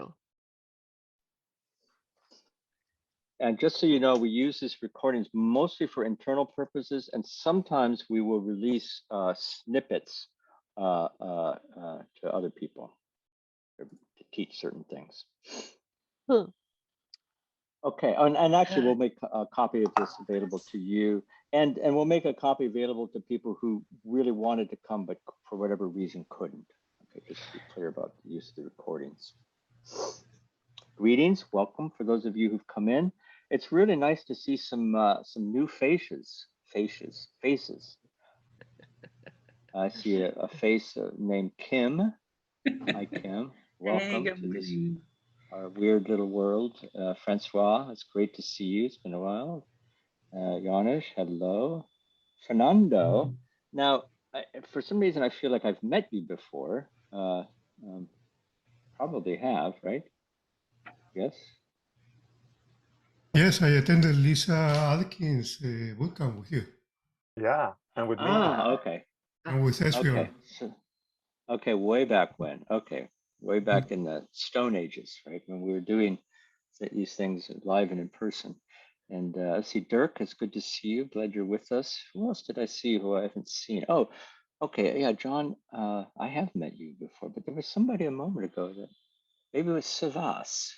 Michael. And just so you know, we use these recordings mostly for internal purposes, and sometimes we will release snippets to other people to teach certain things. Okay, and actually we'll make a copy of this available to you, and we'll make a copy available to people who really wanted to come but for whatever reason couldn't. Okay, just to be clear about the use of the recordings. Greetings, welcome for those of you who've come in. It's really nice to see some new faces. I see a face named Kim. Hi, Kim. Welcome to this our weird little world. Francois, it's great to see you. It's been a while. Janusz, hello. Fernando. Now, for some reason, I feel like I've met you before. Probably have, right? Yes. Yes, I attended Lisa Alkin's bootcamp with you. Yeah, and with me. Okay. And with Esbjörn. Okay. Okay, way back when. Okay, way back in the Stone Ages, right? When we were doing these things live and in person. And let's see, Dirk, it's good to see you. Glad you're with us. Who else did I see who I haven't seen? Oh, okay, yeah, John, I have met you before, but there was somebody a moment ago that maybe it was Savas.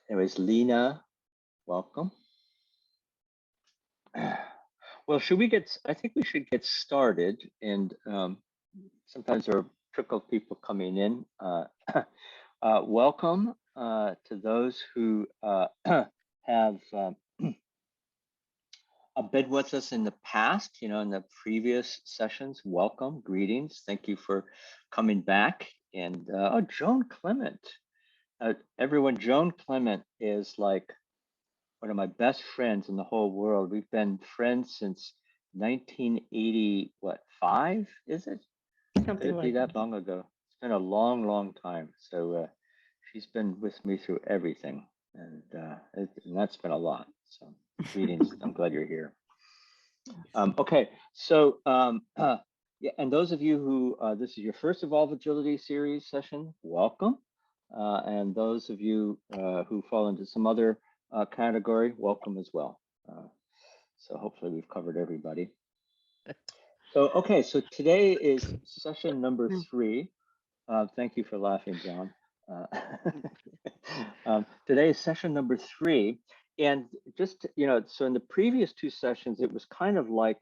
Anyways, Lena, welcome. Well, I think we should get started, and sometimes there are trickle people coming in. Welcome to those who have been with us in the past, in the previous sessions. Welcome, greetings. Thank you for coming back. And oh, Joan Clement. Everyone, Joan Clement is like one of my best friends in the whole world. We've been friends since 1985, is it? Could it be that long ago? It's been a long, long time. So she's been with me through everything, and that's been a lot. So greetings. I'm glad you're here. Okay, so yeah, and those of you who this is your first Evolvagility series session, welcome. And those of you who fall into some other category, welcome as well. So hopefully we've covered everybody. So, okay, so today is session number 3. Thank you for laughing, John. Today is session number 3. And just, so in the previous 2 sessions, it was kind of like,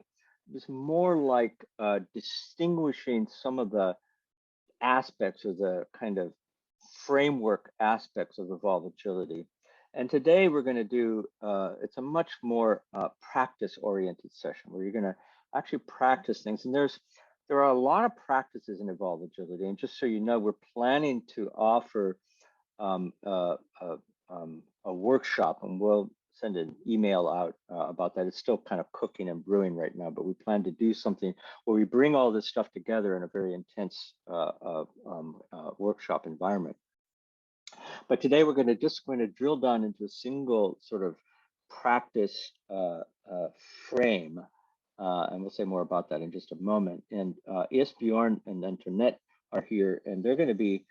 it was more like distinguishing some of the aspects or the kind of framework aspects of Evolvagility. And today we're going to do, it's a much more practice-oriented session where you're going to actually practice things. And there are a lot of practices in Evolvagility. And just so you know, we're planning to offer a workshop, and we'll send an email out about that. It's still kind of cooking and brewing right now, but we plan to do something where we bring all this stuff together in a very intense workshop environment. But today we're going to drill down into a single sort of practice frame, and we'll say more about that in just a moment. And Esbjörn and Antoinette are here, and they're going to be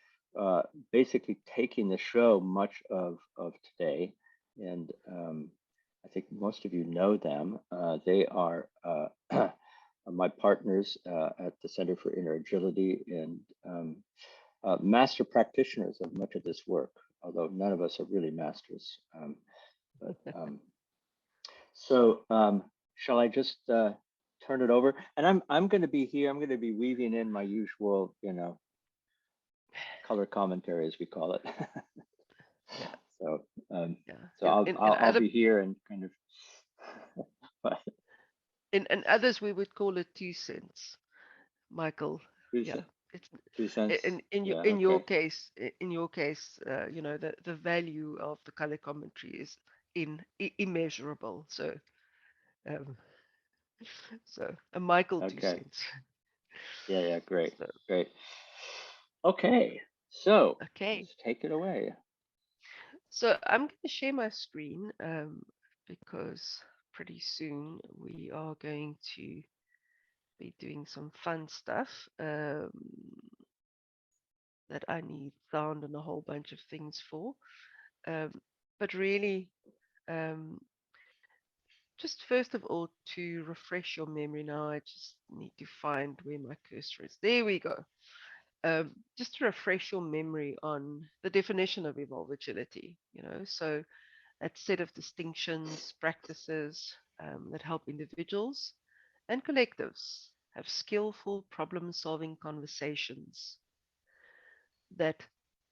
basically taking the show much of today. And I think most of you know them. They are my partners at the Center for Inner Agility, and master practitioners of much of this work, although none of us are really masters. So shall I just turn it over? And I'm going to be here. I'm going to be weaving in my usual, color commentary, as we call it. So so I'll be here and kind of. In others, we would call it 2 cents, Michael. Yeah. It's 2 cents. In your case, the value of the color commentary is immeasurable. So, a Michael 2 cents. Yeah, great, great. Okay, so let's take it away. So I'm going to share my screen because pretty soon we are going to be doing some fun stuff. that I need sound and a whole bunch of things for. But really, um, just first of all, to refresh your memory now, I just need to find where my cursor is. There we go. Just to refresh your memory on the definition of evolvagility, so that set of distinctions, practices that help individuals and collectives have skillful problem solving conversations that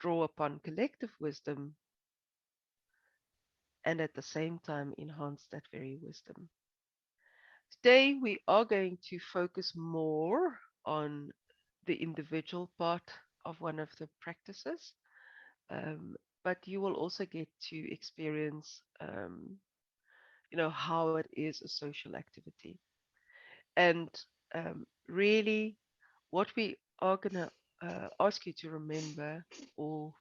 draw upon collective wisdom and at the same time enhance that very wisdom. Today, we are going to focus more on the individual part of one of the practices, but you will also get to experience, how it is a social activity. And really, what we are going to ask you to remember, or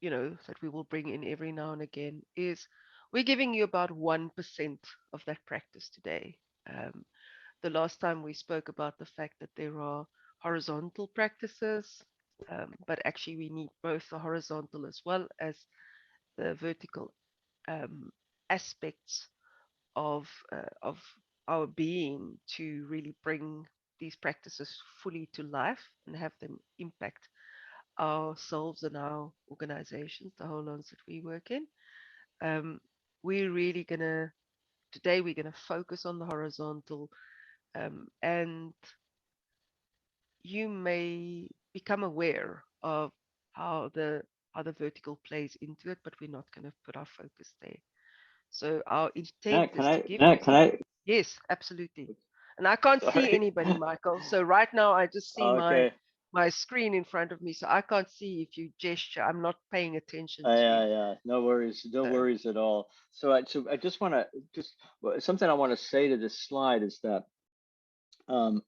that we will bring in every now and again, is we're giving you about 1% of that practice today. Um, the last time we spoke about the fact that there are horizontal practices, but actually we need both the horizontal as well as the vertical um, aspects of our being to really bring these practices fully to life and have them impact ourselves and our organizations, the whole ones that we work in. Um, we're really gonna Today we're gonna focus on the horizontal, and you may become aware of how the how the vertical plays into it, but we're not going to put our focus there. So our intent Matt, is to give you. Can I? Yes, absolutely. And I can't see Sorry. anybody, Michael. So right now I just see Okay. my screen in front of me, so I can't see if you gesture. I'm not paying attention to you. Yeah. No worries. No So worries at all. So I just want to something I want to say to this slide is that um,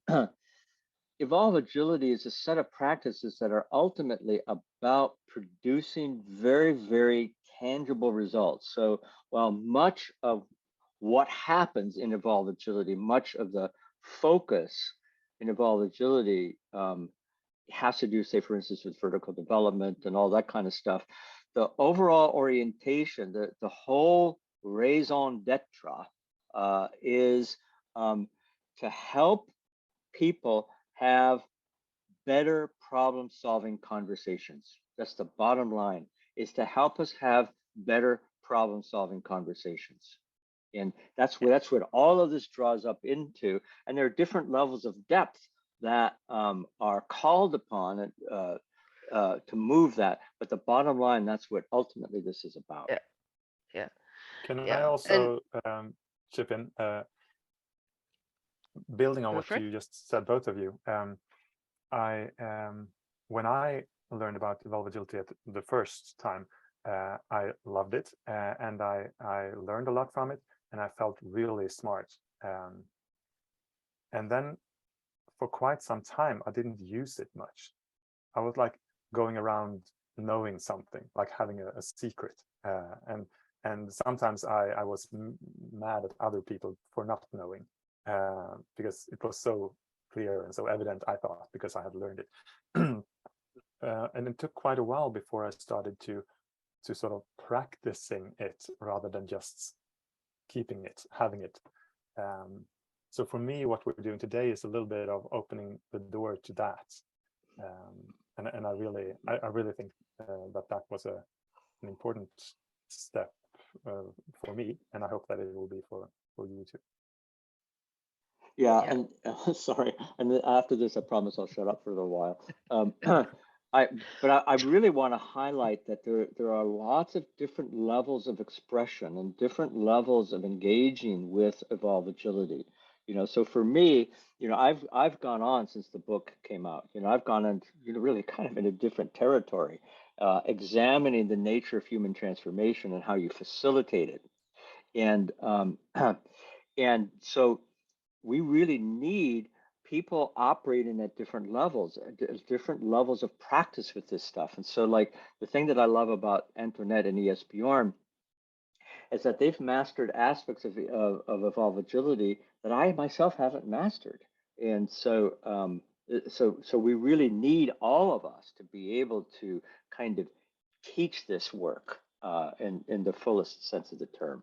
Evolve Agility is a set of practices that are ultimately about producing very, very tangible results. So while much of what happens in Evolve Agility, much of the focus in Evolve Agility has to do, say, for instance, with vertical development and all that kind of stuff, the overall orientation, the whole raison d'etre is to help people have better problem solving conversations. That's the bottom line, is to help us have better problem solving conversations. And that's what all of this draws up into. And there are different levels of depth that are called upon to move that. But the bottom line, that's what ultimately this is about. yeah, yeah, Can I yeah. And also chip in, building on go what for it. you just said, both of you? I When I learned about evolvagility at the first time, I loved it, and I learned a lot from it, and I felt really smart. And then for quite some time, I didn't use it much. I was like going around knowing something, like having a secret, and sometimes I was mad at other people for not knowing, because it was so clear and so evident, I thought, because I had learned it. And it took quite a while before I started to sort of practicing it rather than just keeping it, having it. So for me, what we're doing today is a little bit of opening the door to that. And I really think that was an important step for me, and I hope that it will be for you too. Yeah, Yeah, and sorry, and then after this, I promise I'll shut up for a little while. I really want to highlight that there are lots of different levels of expression and different levels of engaging with Evolve Agility. So for me, I've gone on since the book came out. I've gone on, really kind of in a different territory, examining the nature of human transformation and how you facilitate it, and and so we really need people operating at different levels of practice with this stuff. And so, like, the thing that I love about Antoinette and Esbjörn is that they've mastered aspects of Evolve Agility that I myself haven't mastered. And so So we really need all of us to be able to kind of teach this work in the fullest sense of the term.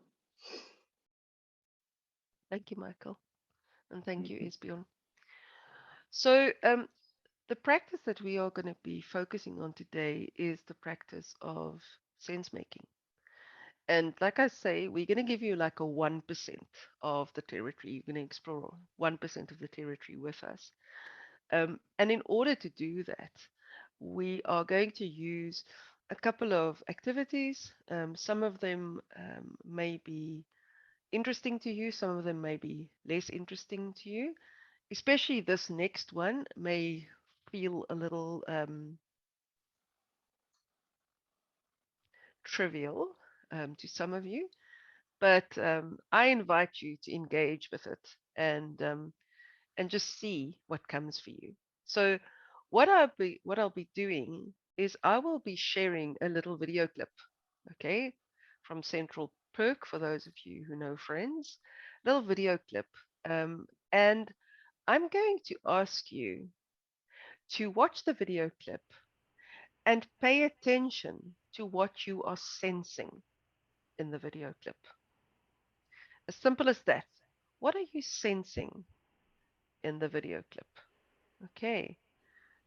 Thank you, Michael. And thank you, Mhm. Esbjörn. So the practice that we are going to be focusing on today is the practice of sense making. And like I say, we're going to give you like a 1% of the territory. You're going to explore 1% of the territory with us. And in order to do that, we are going to use a couple of activities. Some of them may be interesting to you, some of them may be less interesting to you. Especially this next one may feel a little trivial to some of you, but I invite you to engage with it and just see what comes for you. So what I'll be doing is I will be sharing a little video clip, okay, from Central Perk for those of you who know Friends, little video clip, and I'm going to ask you to watch the video clip and pay attention to what you are sensing in the video clip. As simple as that. What are you sensing in the video clip? Okay.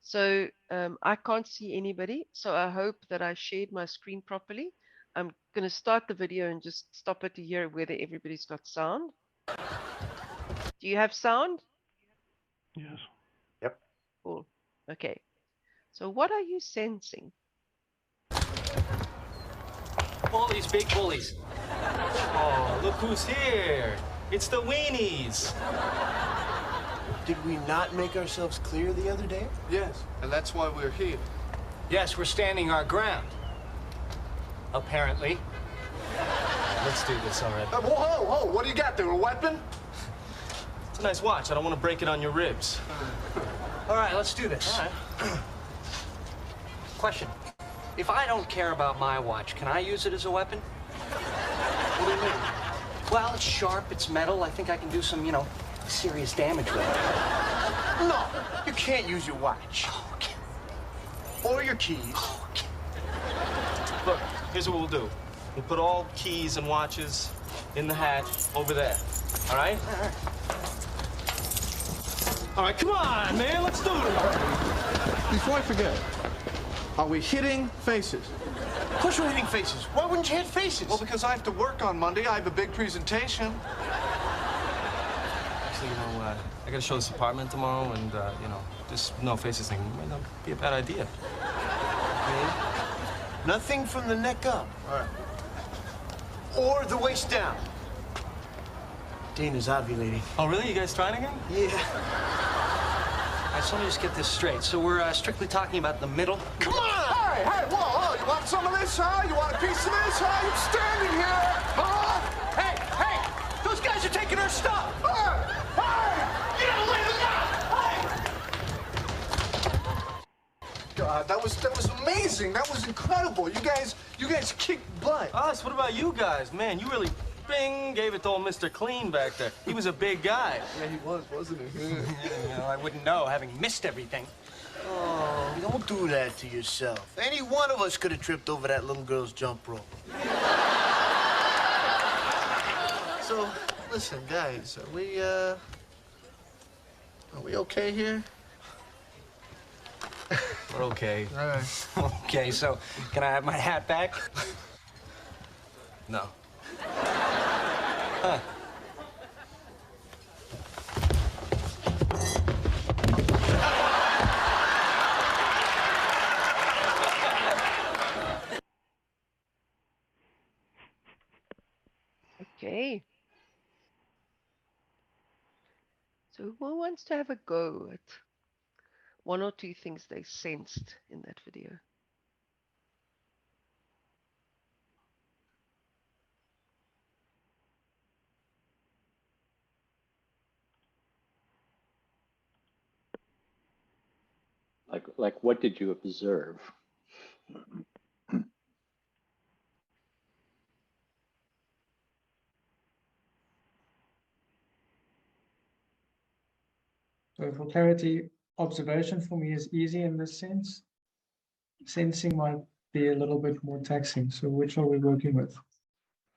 So I can't see anybody. So I hope that I shared my screen properly. I'm going to start the video and just stop it to hear whether everybody's got sound. Do you have sound? Yes. Yep. Cool. Okay. So what are you sensing? Bullies, big bullies. Oh, look who's here. It's the weenies. Did we not make ourselves clear the other day? Yes, and that's why we're here. Yes, we're standing our ground. Apparently. Let's do this already. Whoa, whoa, whoa, what do you got there, a weapon? It's a nice watch. I don't want to break it on your ribs. All right, let's do this. All right. Question. If I don't care about my watch, can I use it as a weapon? What do you mean? Well, it's sharp, it's metal. I think I can do some, serious damage with it. No, you can't use your watch. Oh, okay. Or your keys. Oh, okay. Look, here's what we'll do. We'll put all keys and watches in the hat over there. All right? All right. All right, come on, man. Let's do it. Before I forget, are we hitting faces? Of course we're hitting faces. Why wouldn't you hit faces? Well, because I have to work on Monday. I have a big presentation. Actually, I gotta show this apartment tomorrow, and, this no faces thing might not be a bad idea. Okay. Nothing from the neck up. All right. Or the waist down. Dana's ovulating. Oh, really? You guys trying again? Yeah. All right, so let me just get this straight. So we're strictly talking about the middle. Come on! Hey, hey, whoa, whoa, you want some of this, huh? You want a piece of this, huh? You're standing here, huh? Hey, hey! Those guys are taking our stuff! Hey! Hey! Get away with that! God, that was amazing. That was incredible. You guys kicked butt. Us? What about you guys? Man, you really, bing, gave it to old Mr. Clean back there. He was a big guy. Yeah, he was, wasn't he? I wouldn't know, having missed everything. Oh, don't do that to yourself. Any one of us could have tripped over that little girl's jump rope. So, listen, guys, are we okay here? We're okay. All right. Okay, so can I have my hat back? No. Huh. Okay. So who wants to have a go at one or two things they sensed in that video? Like what did you observe? So for clarity, observation for me is easy in this sense. Sensing might be a little bit more taxing. So which are we working with?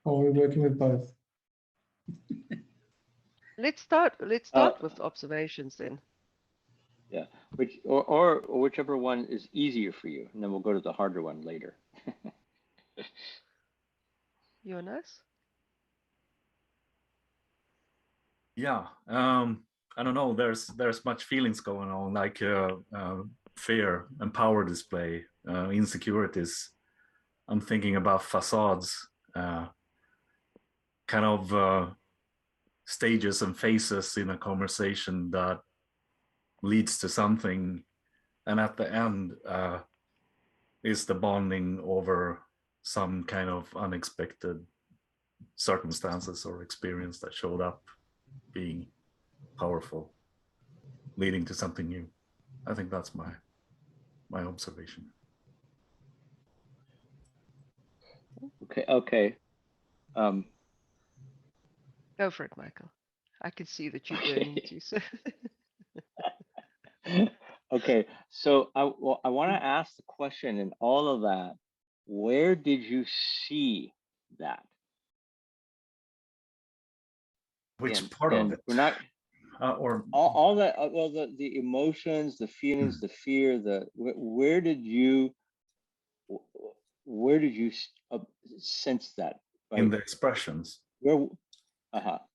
Or are we working with both? Let's start with observations then. Yeah, or whichever one is easier for you, and then we'll go to the harder one later. Jonas? Yeah, I don't know. There's much feelings going on, like fear and power display, insecurities. I'm thinking about facades, kind of stages and phases in a conversation that leads to something, and at the end is the bonding over some kind of unexpected circumstances or experience that showed up being powerful, leading to something new. I think that's my observation. Okay. Go for it, Michael. I can see that you're burning too. So. Okay, so I want to ask the question in all of that. Where did you see that? Which part of it? We're not or all that. Well, the emotions, the feelings, the fear. Where did you sense that? In the expressions. Where?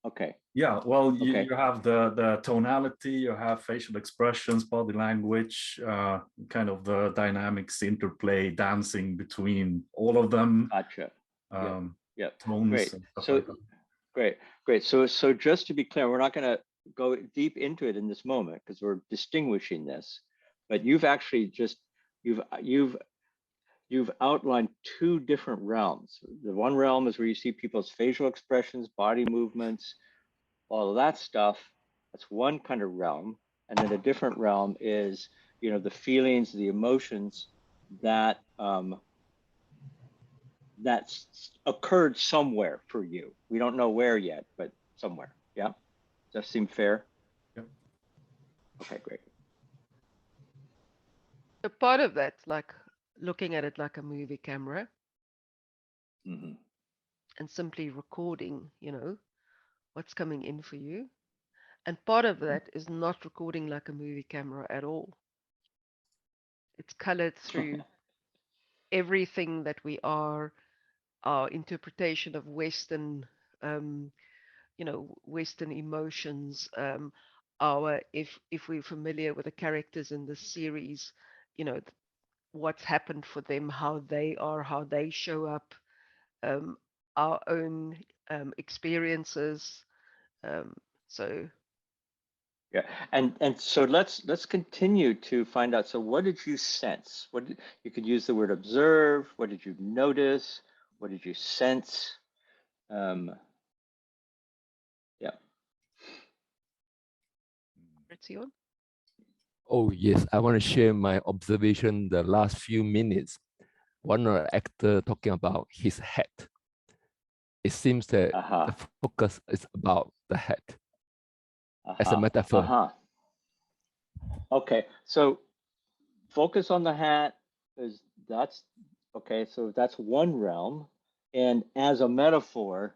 Okay. Yeah. Well, you have the tonality, you have facial expressions, body language, kind of the dynamics, interplay, dancing between all of them. Gotcha. Yeah. Tones. Great. And stuff So like that. great. So just to be clear, we're not going to go deep into it in this moment because we're distinguishing this, but you've actually you've outlined two different realms. The one realm is where you see people's facial expressions, body movements, all of that stuff. That's one kind of realm. And then a different realm is, the feelings, the emotions that that's occurred somewhere for you. We don't know where yet, but somewhere. Yeah? Does that seem fair? Yep. Okay, great. A part of that, like looking at it like a movie camera, Mm-hmm. and simply recording, what's coming in for you. And part of that is not recording like a movie camera at all. It's colored through everything that we are, our interpretation of Western, Western emotions. If we're familiar with the characters in the series, what's happened for them, how they are, how they show up, our own experiences. So yeah, and so let's continue to find out. So what did you sense? You could use the word observe. What did you notice? What did you sense? Yeah. Ritzion? Oh yes, I want to share my observation the last few minutes. One actor talking about his head. It seems that the focus is about the head as a metaphor. Okay, so focus on the hat that's okay. So that's one realm, and as a metaphor,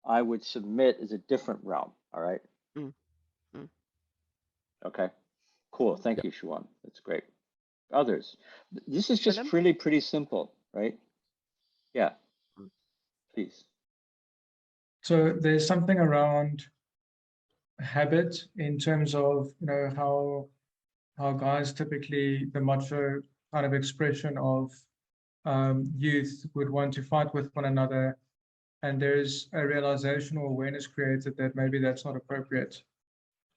I would submit is a different realm. All right. Okay. Cool. Thank you, Shuan. That's great. Others. This is just really pretty simple, right? Yeah. Please. So there's something around habit in terms of how guys typically, the macho kind of expression of youth would want to fight with one another, and there's a realization or awareness created that maybe that's not appropriate.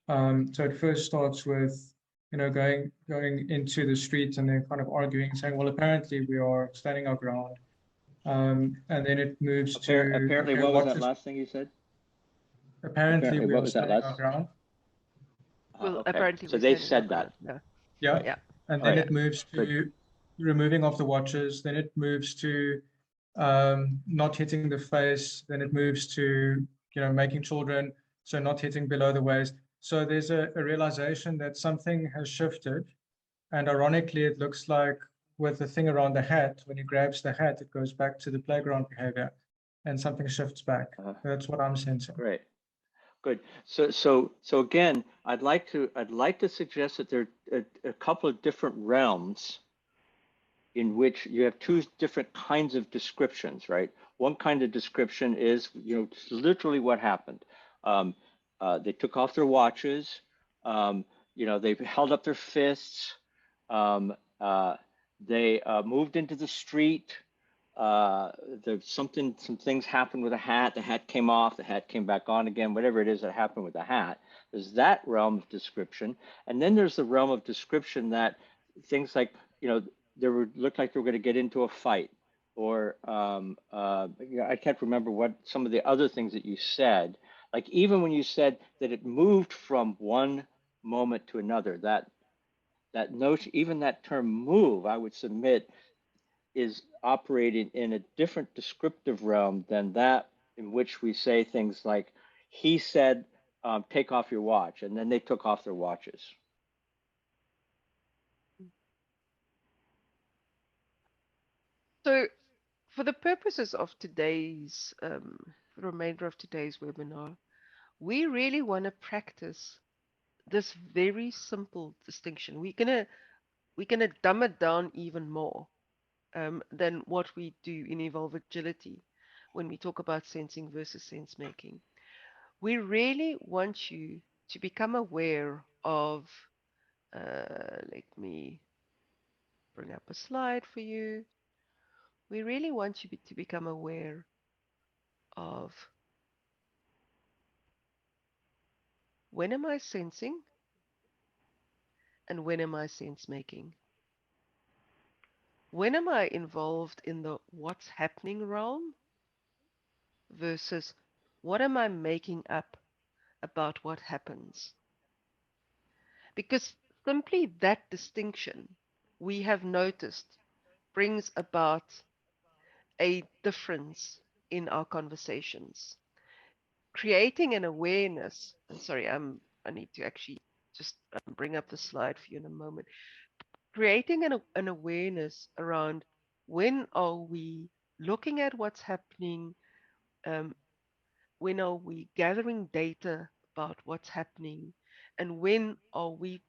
So it first starts with going into the streets and then kind of arguing, saying, well, apparently we are standing our ground. And then it moves to apparently. What was that last thing you said? Apparently we are standing our ground. Well, apparently so they said that. Yeah. And then it moves to removing of the watches. Then it moves to not hitting the face. Then it moves to making children, so not hitting below the waist. So there's a realization that something has shifted. And ironically, it looks like with the thing around the hat, when he grabs the hat, it goes back to the playground behavior and something shifts back. That's what I'm sensing. Great. Good. So again, I'd like to suggest that there are a couple of different realms in which you have two different kinds of descriptions, right? One kind of description is, literally what happened. They took off their watches. They held up their fists. They moved into the street. Some things happened with a hat. The hat came off. The hat came back on again. Whatever it is that happened with the hat. There's that realm of description, and then there's the realm of description that things like looked like they were going to get into a fight, or I can't remember what some of the other things that you said. Like even when you said that it moved from one moment to another, that notion, even that term "move," I would submit, is operating in a different descriptive realm than that in which we say things like, he said, take off your watch, and then they took off their watches. So for the purposes of today's, the remainder of today's webinar, we really want to practice this very simple distinction. We're gonna dumb it down even more than what we do in Evolvagility when we talk about sensing versus sense making. We really want you to become aware of, let me bring up a slide for you. We really want you to become aware of, when am I sensing and when am I sense making? When am I involved in the what's happening realm versus what am I making up about what happens? Because simply that distinction, we have noticed, brings about a difference in our conversations. Creating an awareness, and sorry, I need to actually just bring up the slide for you in a moment. Creating an awareness around, when are we looking at what's happening, when are we gathering data about what's happening, and when are we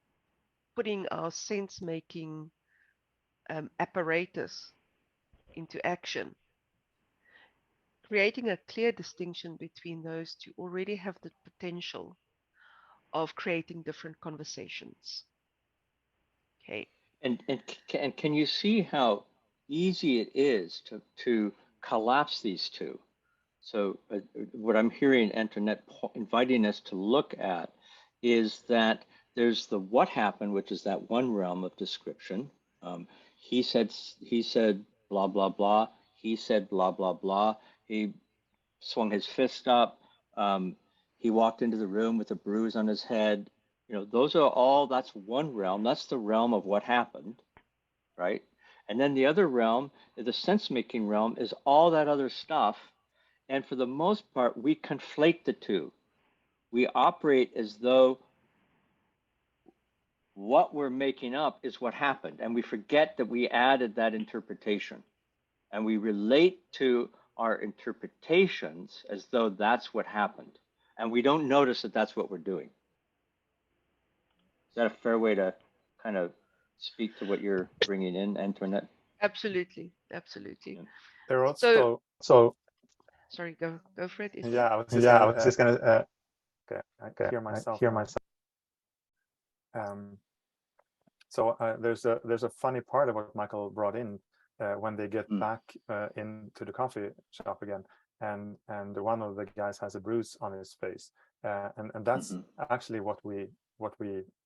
putting our sense-making apparatus into action. Creating a clear distinction between those two already have the potential of creating different conversations. Okay. And can you see how easy it is to collapse these two? So what I'm hearing Antoinette inviting us to look at is that there's the what happened, which is that one realm of description. He said blah blah blah. He said blah blah blah. He swung his fist up. He walked into the room with a bruise on his head. Those are all, that's one realm. That's the realm of what happened, right? And then the other realm, the sense-making realm, is all that other stuff. And for the most part, we conflate the two. We operate as though what we're making up is what happened. And we forget that we added that interpretation. And we relate to our interpretations as though that's what happened. And we don't notice that that's what we're doing. Is that a fair way to kind of speak to what you're bringing in, Antoinette? Absolutely, absolutely. There are also so. Sorry, go for it. Yeah, I was just gonna. Okay, I can hear myself. So there's a funny part of what Michael brought in when they get back into the coffee shop again, and one of the guys has a bruise on his face, and that's actually what we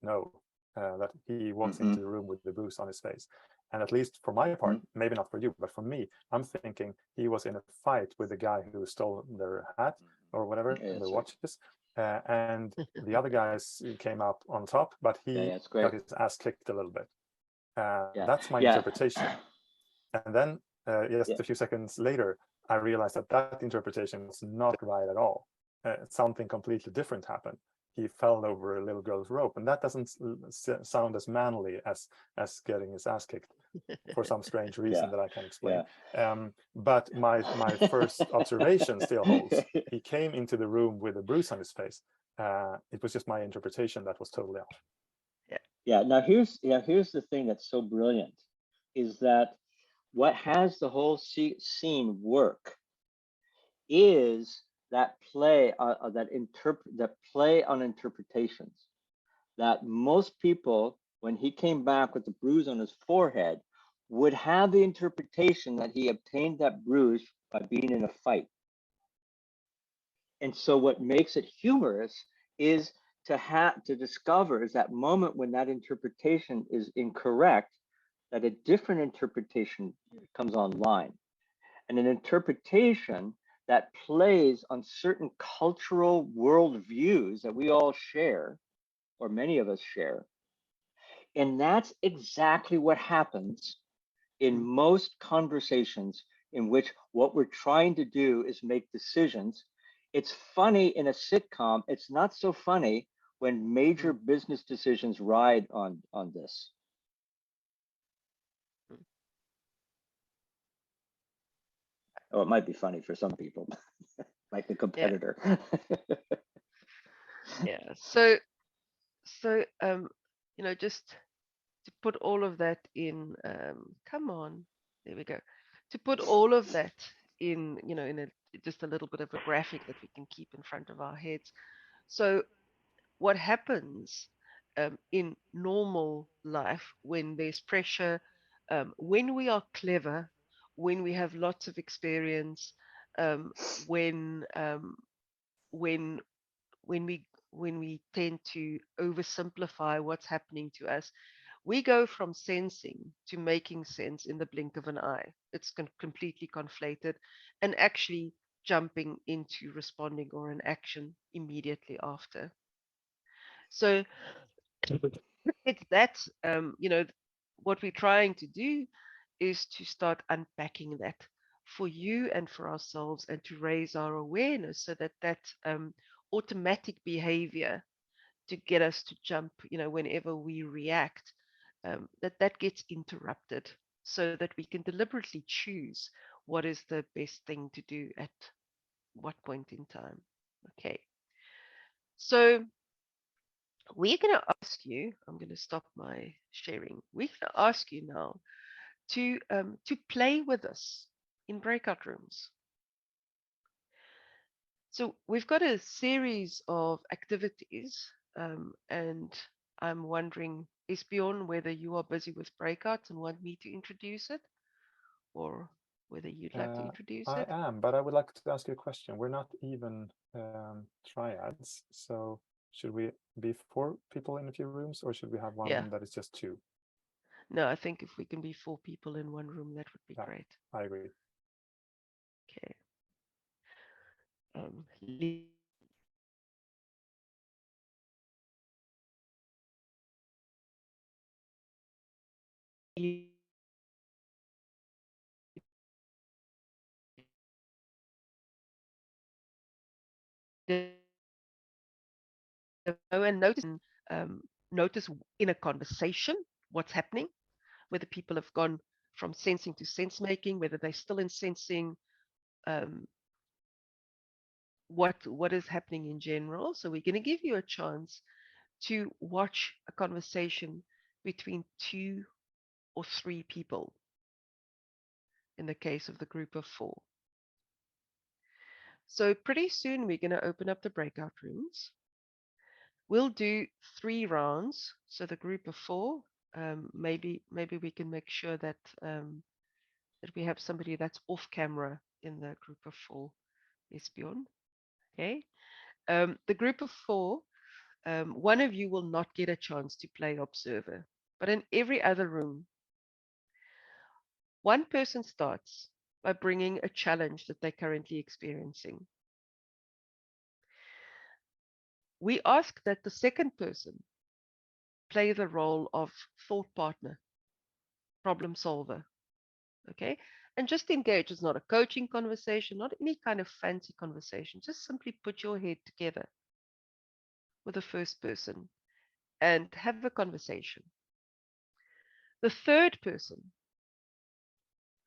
know, that he walks into the room with the bruise on his face. And at least for my part, maybe not for you, but for me, I'm thinking he was in a fight with the guy who stole their hat or whatever, the watches. And the other guys came up on top, but he got his ass kicked a little bit. That's my interpretation. And then just a few seconds later, I realized that interpretation was not right at all. Something completely different happened. he fell over a little girl's rope, and that doesn't sound as manly as getting his ass kicked for some strange reason that I can't explain. But my first observation still holds. He came into the room with a bruise on his face. It was just my interpretation that was totally off. Yeah. Now here's the thing that's so brilliant, is that what has the whole scene work is that play, that play on interpretations. That most people, when he came back with the bruise on his forehead, would have the interpretation that he obtained that bruise by being in a fight. And so what makes it humorous is to discover is that moment when that interpretation is incorrect, that a different interpretation comes online. And an interpretation that plays on certain cultural worldviews that we all share, or many of us share. And that's exactly what happens in most conversations in which what we're trying to do is make decisions. It's funny in a sitcom. It's not so funny when major business decisions ride on this. Oh, it might be funny for some people, like the competitor. Yeah. So you know, just to put all of that in, come on, there we go. To put all of that in, you know, in just a little bit of a graphic that we can keep in front of our heads. So what happens in normal life when there's pressure, when we are clever, when we have lots of experience, when when we tend to oversimplify what's happening to us, we go from sensing to making sense in the blink of an eye. It's completely conflated, and actually jumping into responding or an action immediately after. So it's that, you know, what we're trying to do is to start unpacking that for you and for ourselves, and to raise our awareness so that automatic behavior to get us to jump, you know, whenever we react, that gets interrupted, so that we can deliberately choose what is the best thing to do at what point in time. Okay. So we're going to ask you, I'm going to stop my sharing. We're going to ask you now to play with us in breakout rooms. So we've got a series of activities, and I'm wondering, Esbjörn, whether you are busy with breakouts and want me to introduce it, or whether you'd like to introduce I it. am, but I would like to ask you a question. We're not even triads, so should we be 4 people in a few rooms, or should we have one that is just 2? No, I think if we can be 4 people in one room, that would be great. I agree. Okay. And notice in a conversation what's happening, whether people have gone from sensing to sense making, whether they're still in sensing, what is happening in general. So we're going to give you a chance to watch a conversation between 2 or 3 people in the case of the group of 4. So pretty soon we're going to open up the breakout rooms. We'll do 3 rounds. So the group of 4, maybe we can make sure that that we have somebody that's off camera in the group of 4. Esbjörn. Okay. The group of 4, one of you will not get a chance to play observer, but in every other room, one person starts by bringing a challenge that they're currently experiencing. We ask that the second person play the role of thought partner, problem solver. Okay. And just engage. It's not a coaching conversation, not any kind of fancy conversation. Just simply put your head together. with the first person and have a conversation. The third person,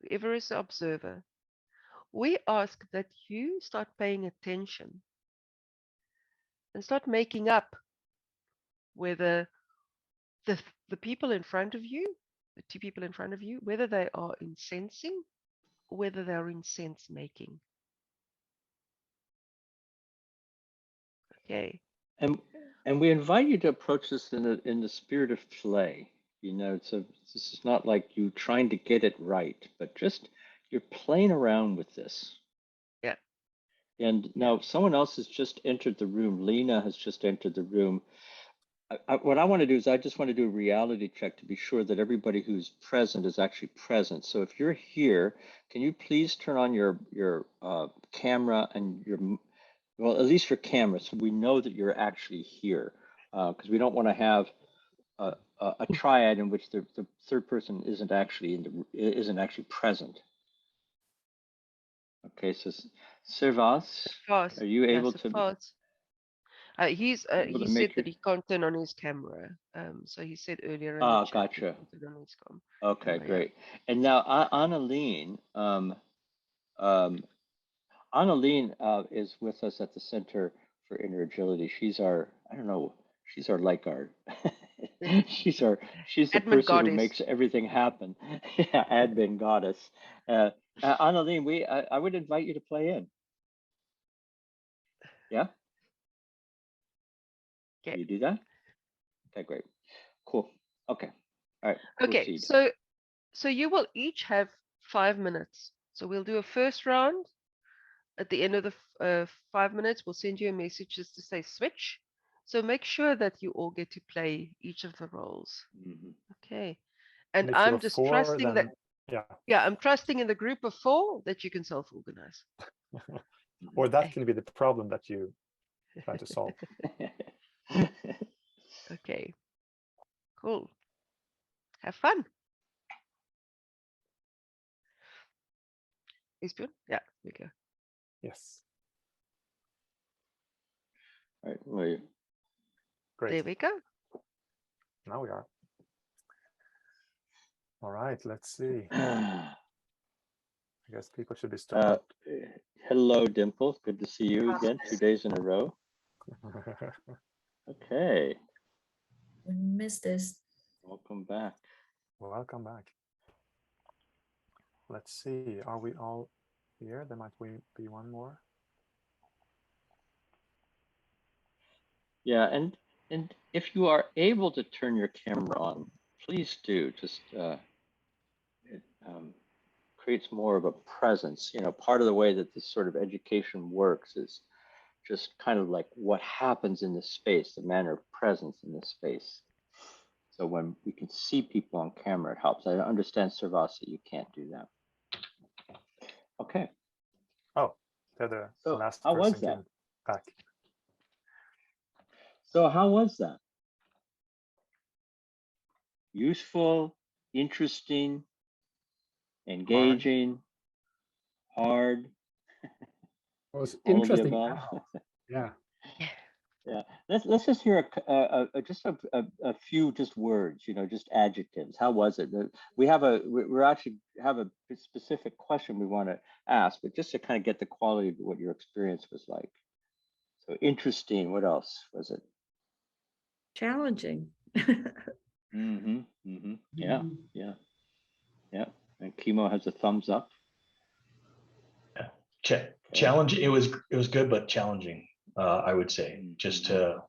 whoever is the observer, we ask that you start paying attention and start making up whether the people in front of you, the two people in front of you, whether they are in sensing or whether they are in sense making. Okay. And we invite you to approach this in the spirit of play. You know, so this is not like you trying to get it right, but just you're playing around with this. Yeah. And now someone else has just entered the room. Lena has just entered the room. What I want to do is I just want to do a reality check to be sure that everybody who's present is actually present. So if you're here, can you please turn on your camera and well, at least your camera, so we know that you're actually here, because we don't want to have a triad in which the third person isn't actually present. Okay, so Servas, are you able to? He said that he can't turn on his camera. So he said earlier in the chat. Gotcha. On his Okay, great. And now Annalene, Annalene is with us at the Center for Inner Agility. She's our, I don't know, she's the person goddess who makes everything happen. Yeah, admin goddess. Annalene, I would invite you to play in. Yeah? Okay. Can you do that? Okay, great. Cool. Okay. All right. Okay, proceed. so you will each have 5 minutes. So we'll do a first round. At the end of the 5 minutes, we'll send you a message just to say switch. So make sure that you all get to play each of the roles. Mm-hmm. Okay. And if I'm you're just four, trusting then, that. Yeah, I'm trusting in the group of 4 that you can self-organize. Or that can be the problem that you try to solve. Okay. Cool. Have fun. Esbjörn? Yeah, there we go. Yes. All right, well, Great. There we go. Now we are. All right, let's see. I guess people should be starting. Hello, Dimple. Good to see you again, 2 days in a row. Okay. We missed this. Welcome back. Welcome back. Let's see. Are we all here? There might be one more. Yeah, and if you are able to turn your camera on, please do. Just it creates more of a presence. You know, part of the way that this sort of education works is just kind of like what happens in the space, the manner of presence in the space. So when we can see people on camera, it helps. I understand, Servas, that you can't do that. Okay. Oh, they're the last how was person that? back. So how was that? Useful, interesting, engaging, hard. It was all interesting. Of the above. Yeah. Yeah. Let's just hear just a few just words, you know, just adjectives. How was it? We actually have a specific question we want to ask, but just to kind of get the quality of what your experience was like. So interesting. What else was it? Challenging. Yeah. And Kimo has a thumbs up. Yeah. Challenge. It was good, but challenging. I would say just to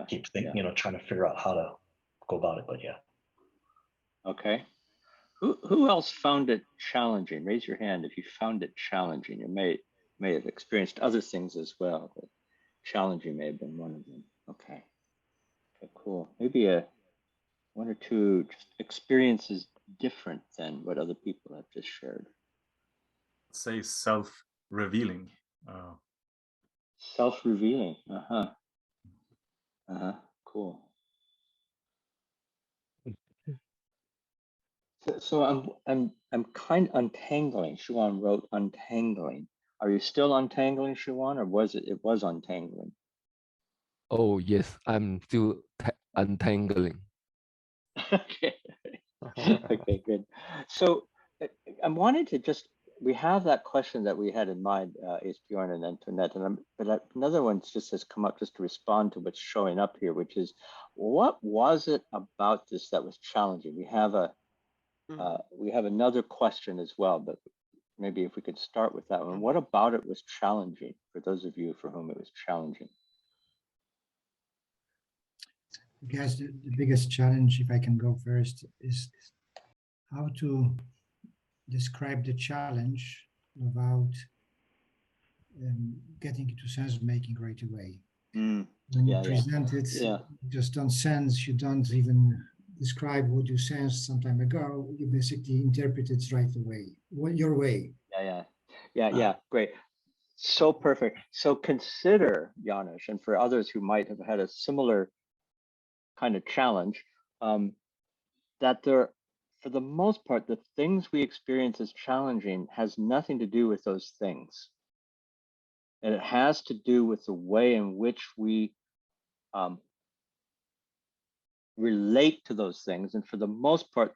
keep thinking, you know, trying to figure out how to go about it. But yeah. Okay. Who else found it challenging? Raise your hand if you found it challenging. You may have experienced other things as well, but challenging may have been one of them. Okay. Okay, cool. Maybe one or two just experiences different than what other people have just shared. Say self-revealing. Self-revealing. Cool. So I'm kind of untangling. Shuan wrote untangling. Are you still untangling, Shuan, or was it was untangling? Oh, yes, I'm still untangling. Okay. Okay, good. So I'm wanting to just, we have that question that we had in mind, Esbjörn and Antoinette, but another one just has come up just to respond to what's showing up here, which is, what was it about this that was challenging? We have another question as well, but maybe if we could start with that one. What about it was challenging for those of you for whom it was challenging? I guess the biggest challenge, if I can go first, is how to describe the challenge without getting into sense making right away. When you present it, you just don't sense, you don't even describe what you sensed some time ago, you basically interpret it right away, your way. Yeah, great. So perfect. So consider, Janusz, and for others who might have had a similar kind of challenge, that there, for the most part, the things we experience as challenging has nothing to do with those things. And it has to do with the way in which we relate to those things. And for the most part,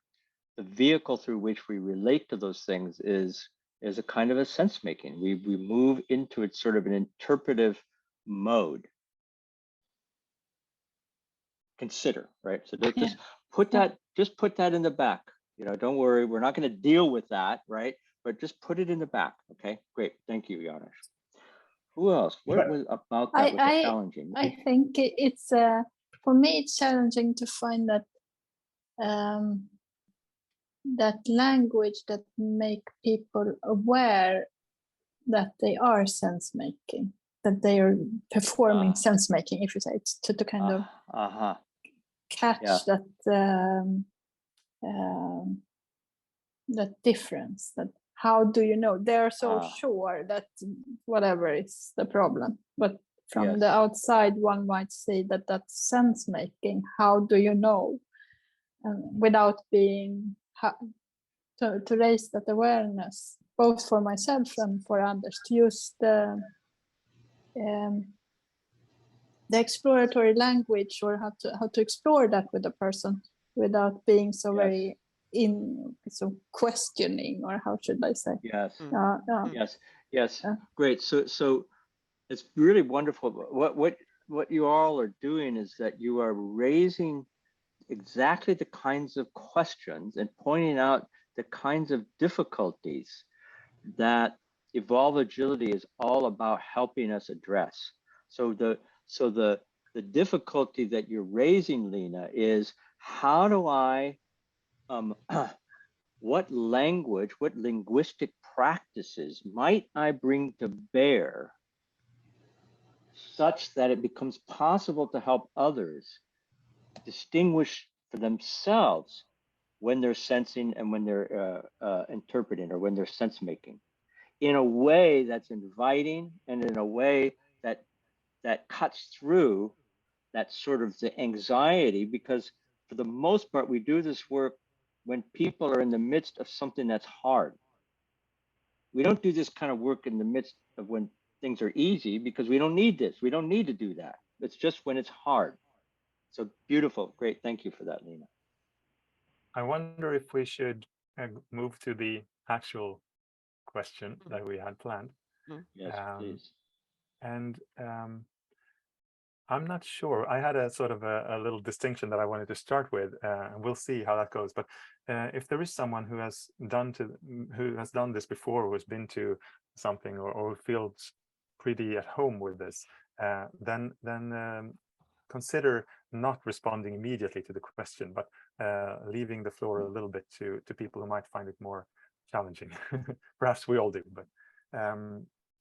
the vehicle through which we relate to those things is a kind of a sense making. We move into it sort of an interpretive mode. Consider, right? So just put that in the back. You know, don't worry, we're not going to deal with that, right? But just put it in the back. Okay, great. Thank you, Janusz. Who else? What was about that was challenging? I think it's for me it's challenging to find that that language that make people aware that they are sense making, that they are performing sense making, if you say it, to kind of catch that that difference. That how do you know? They're so sure that whatever is the problem, but from the outside one might say that that's sense making. How do you know? Without being to raise that awareness, both for myself and for others, to use the exploratory language, or how to explore that with a person without being so very so questioning, or how should I say? Yes. Great. So it's really wonderful. What you all are doing is that you are raising exactly the kinds of questions and pointing out the kinds of difficulties that Evolvagility is all about helping us address. So the difficulty that you're raising, Lena, is how do I what language, what linguistic practices might I bring to bear such that it becomes possible to help others distinguish for themselves when they're sensing and when they're interpreting, or when they're sense making, in a way that's inviting and in a way that cuts through that sort of the anxiety, because for the most part, we do this work when people are in the midst of something that's hard. We don't do this kind of work in the midst of when things are easy, because we don't need this. We don't need to do that. It's just when it's hard. So beautiful. Great. Thank you for that, Lena. I wonder if we should move to the actual question that we had planned. Yes, please. And I'm not sure. I had a sort of a little distinction that I wanted to start with, and we'll see how that goes. But if there is someone who has done this before, who has been to something, or feels pretty at home with this, then consider not responding immediately to the question, but leaving the floor a little bit to people who might find it more challenging. Perhaps we all do, but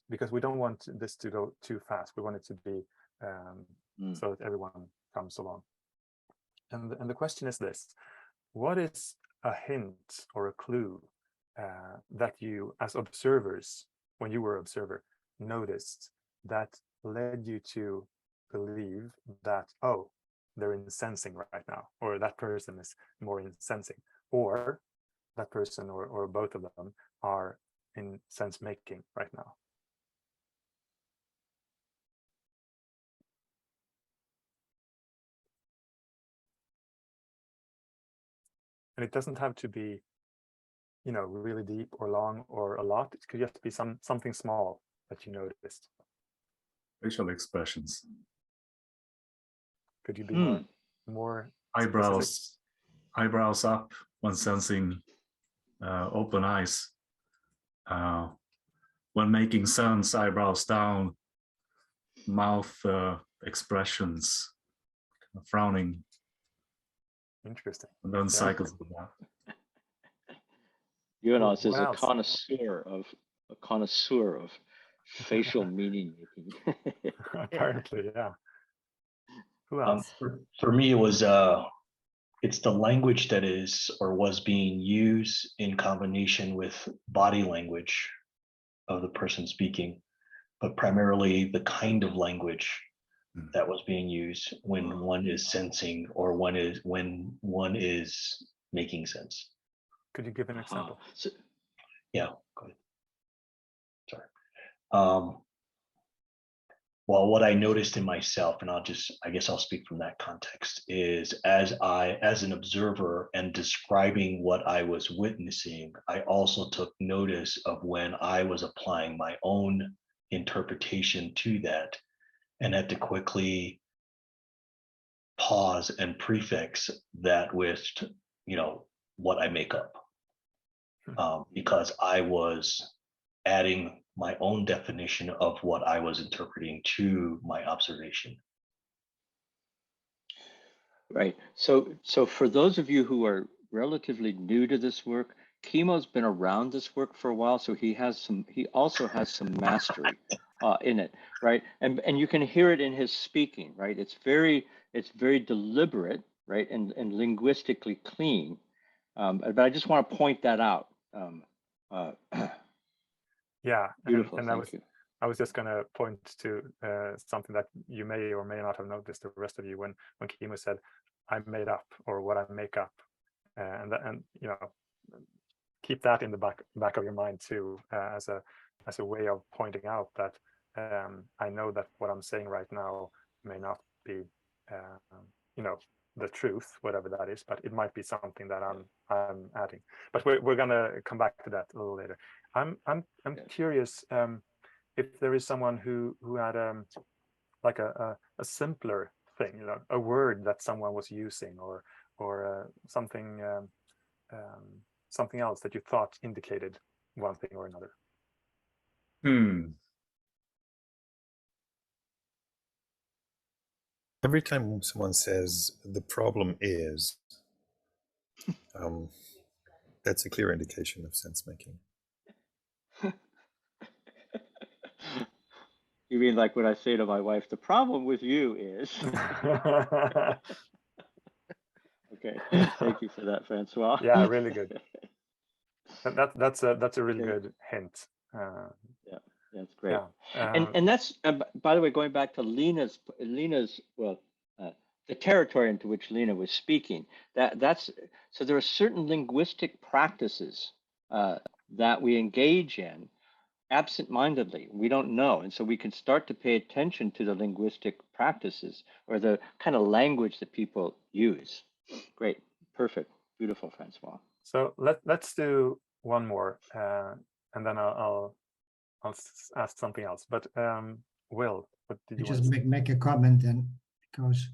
because we don't want this to go too fast. We want it to be so that everyone comes along. And the question is this: what is a hint or a clue that you, as observers, when you were an observer, noticed that led you to believe that, oh, they're in sensing right now, or that person is more in sensing, or that person or both of them are in sense making right now? And it doesn't have to be, you know, really deep or long or a lot. It could just be something small that you noticed. Facial expressions. Could you be more eyebrows up when sensing open eyes. When making sense, eyebrows down, mouth expressions, frowning. Interesting. And then cycles of that. Jonas is a connoisseur of facial meaning making. Apparently, yeah. Who else? For me, it was it's the language that is or was being used in combination with body language of the person speaking, but primarily the kind of language that was being used when one is sensing or when one is making sense. Could you give an example? Yeah, go ahead. Sorry. Well, what I noticed in myself, and I guess I'll speak from that context, is as an observer and describing what I was witnessing, I also took notice of when I was applying my own interpretation to that, and had to quickly pause and prefix that with, you know, what I make up, because I was adding my own definition of what I was interpreting to my observation. Right. So for those of you who are relatively new to this work, Kimo's been around this work for a while, so he also has some mastery in it, right? And you can hear it in his speaking, right? It's very deliberate, right? And linguistically clean. But I just want to point that out. Yeah, beautiful. And I was just going to point to something that you may or may not have noticed, the rest of you, when Kimo said, "I made up," or "what I make up," and you know, keep that in the back of your mind too, as a way of pointing out that I know that what I'm saying right now may not be, you know, the truth, whatever that is, but it might be something that I'm adding. But we're gonna come back to that a little later. I'm curious if there is someone who had like a simpler thing, you know, a word that someone was using, or something something else that you thought indicated one thing or another. Every time someone says the problem is, that's a clear indication of sense making. You mean like when I say to my wife, the problem with you is... Okay, thank you for that, Francois. Yeah, really good. That's a really good hint. Yeah, that's great. Yeah. And that's, by the way, going back to Lena's the territory into which Lena was speaking. So there are certain linguistic practices that we engage in absent-mindedly. We don't know, and so we can start to pay attention to the linguistic practices or the kind of language that people use. Great, perfect, beautiful, Francois. So let's do one more, and then I'll ask something else. But Will, what did you just make a comment then, because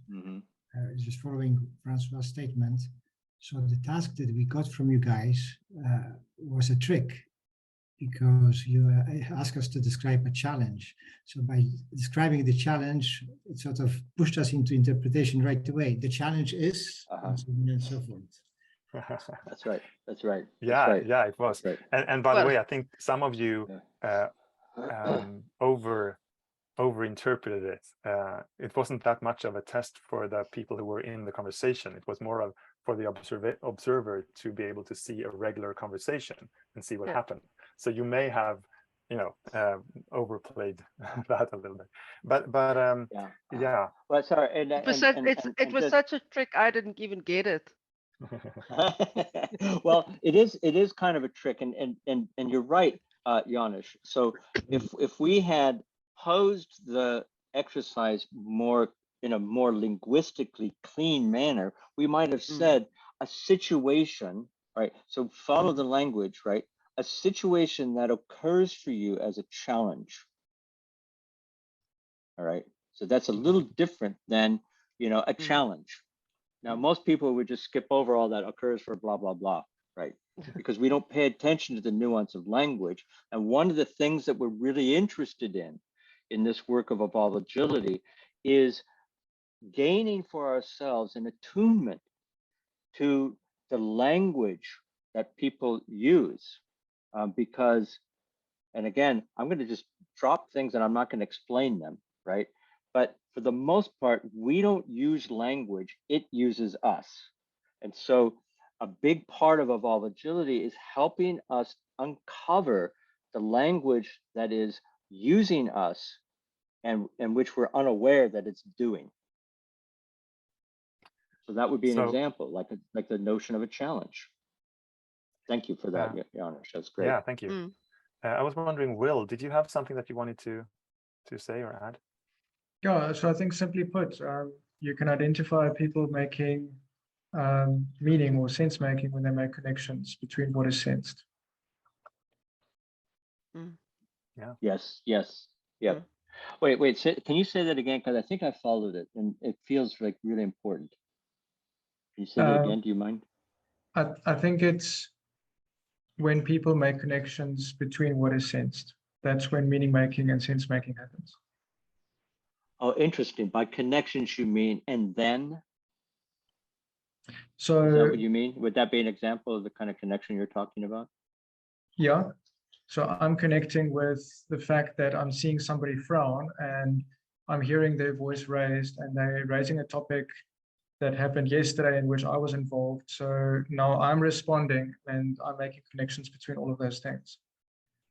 just following Francois' statement. So the task that we got from you guys was a trick, because you asked us to describe a challenge. So by describing the challenge, it sort of pushed us into interpretation right away. The challenge is, and so on and so forth. That's right. That's right. Yeah, right. Yeah, it was. Right. And by the way, I think some of you over-interpreted it. It wasn't that much of a test for the people who were in the conversation. It was more of for the observer to be able to see a regular conversation and see what happened. So you may have, you know, overplayed that a little bit. But yeah. Well, sorry. It was such a trick, I didn't even get it. Well, it is kind of a trick, and you're right, Janusz. So if we had posed the exercise more in a more linguistically clean manner, we might have said, a situation, right? So follow the language, right? A situation that occurs for you as a challenge. All right. So that's a little different than, you know, a challenge. Now, most people would just skip over all that occurs for blah, blah, blah, right? Because we don't pay attention to the nuance of language. And one of the things that we're really interested in this work of evolvagility is gaining for ourselves an attunement to the language that people use. Because, and again, I'm going to just drop things and I'm not going to explain them, right? But for the most part, we don't use language, it uses us. And so a big part of evolvagility is helping us uncover the language that is using us and which we're unaware that it's doing. So that would be an example, like the notion of a challenge. Thank you for that, Janusz. That's great. Yeah, thank you. I was wondering, Will, did you have something that you wanted to say or add? Yeah, so I think simply put, you can identify people making meaning or sense making when they make connections between what is sensed. Yeah. Yes. Yep. Wait. Can you say that again? Because I think I followed it, and it feels like really important. Can you say that again? Do you mind? I think it's when people make connections between what is sensed. That's when meaning making and sense making happens. Oh, interesting. By connections, you mean and then? So is that what you mean? Would that be an example of the kind of connection you're talking about? Yeah. So I'm connecting with the fact that I'm seeing somebody frown and I'm hearing their voice raised and they're raising a topic that happened yesterday in which I was involved. So now I'm responding and I'm making connections between all of those things.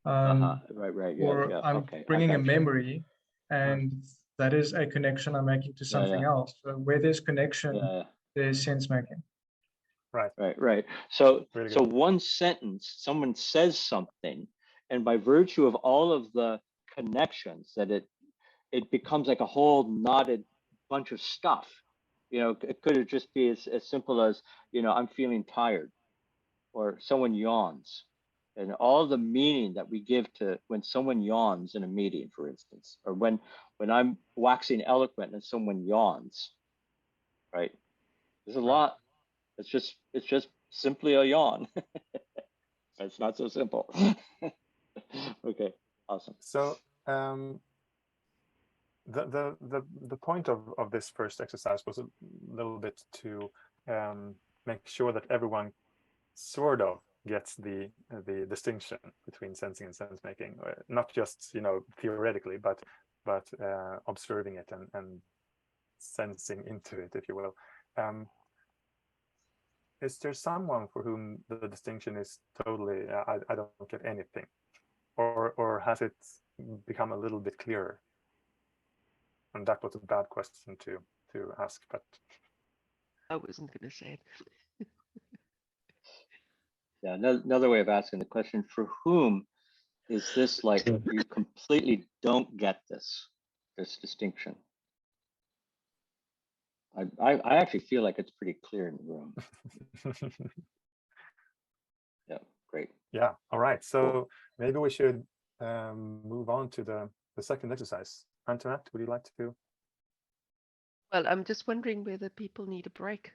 Right. Or I'm bringing a memory and that is a connection I'm making to something else. So where there's connection, there's sense making. Right. So one sentence, someone says something, and by virtue of all of the connections that it becomes like a whole knotted bunch of stuff. You know, it could just be as simple as, you know, I'm feeling tired, or someone yawns, and all the meaning that we give to when someone yawns in a meeting, for instance, or when I'm waxing eloquent and someone yawns, right? There's a lot. It's just simply a yawn. It's not so simple. Okay, awesome. So the point of this first exercise was a little bit to make sure that everyone sort of gets the distinction between sensing and sense making, not just, you know, theoretically, but observing it and sensing into it, if you will. Is there someone for whom the distinction is totally I don't get anything, or has it become a little bit clearer? And that was a bad question to ask, but I wasn't going to say it. Yeah, another way of asking the question: for whom is this like you completely don't get this distinction? I actually feel like it's pretty clear in the room. Yeah, great. Yeah, all right. So maybe we should move on to the second exercise. Antoinette, would you like to? Well, I'm just wondering whether people need a break.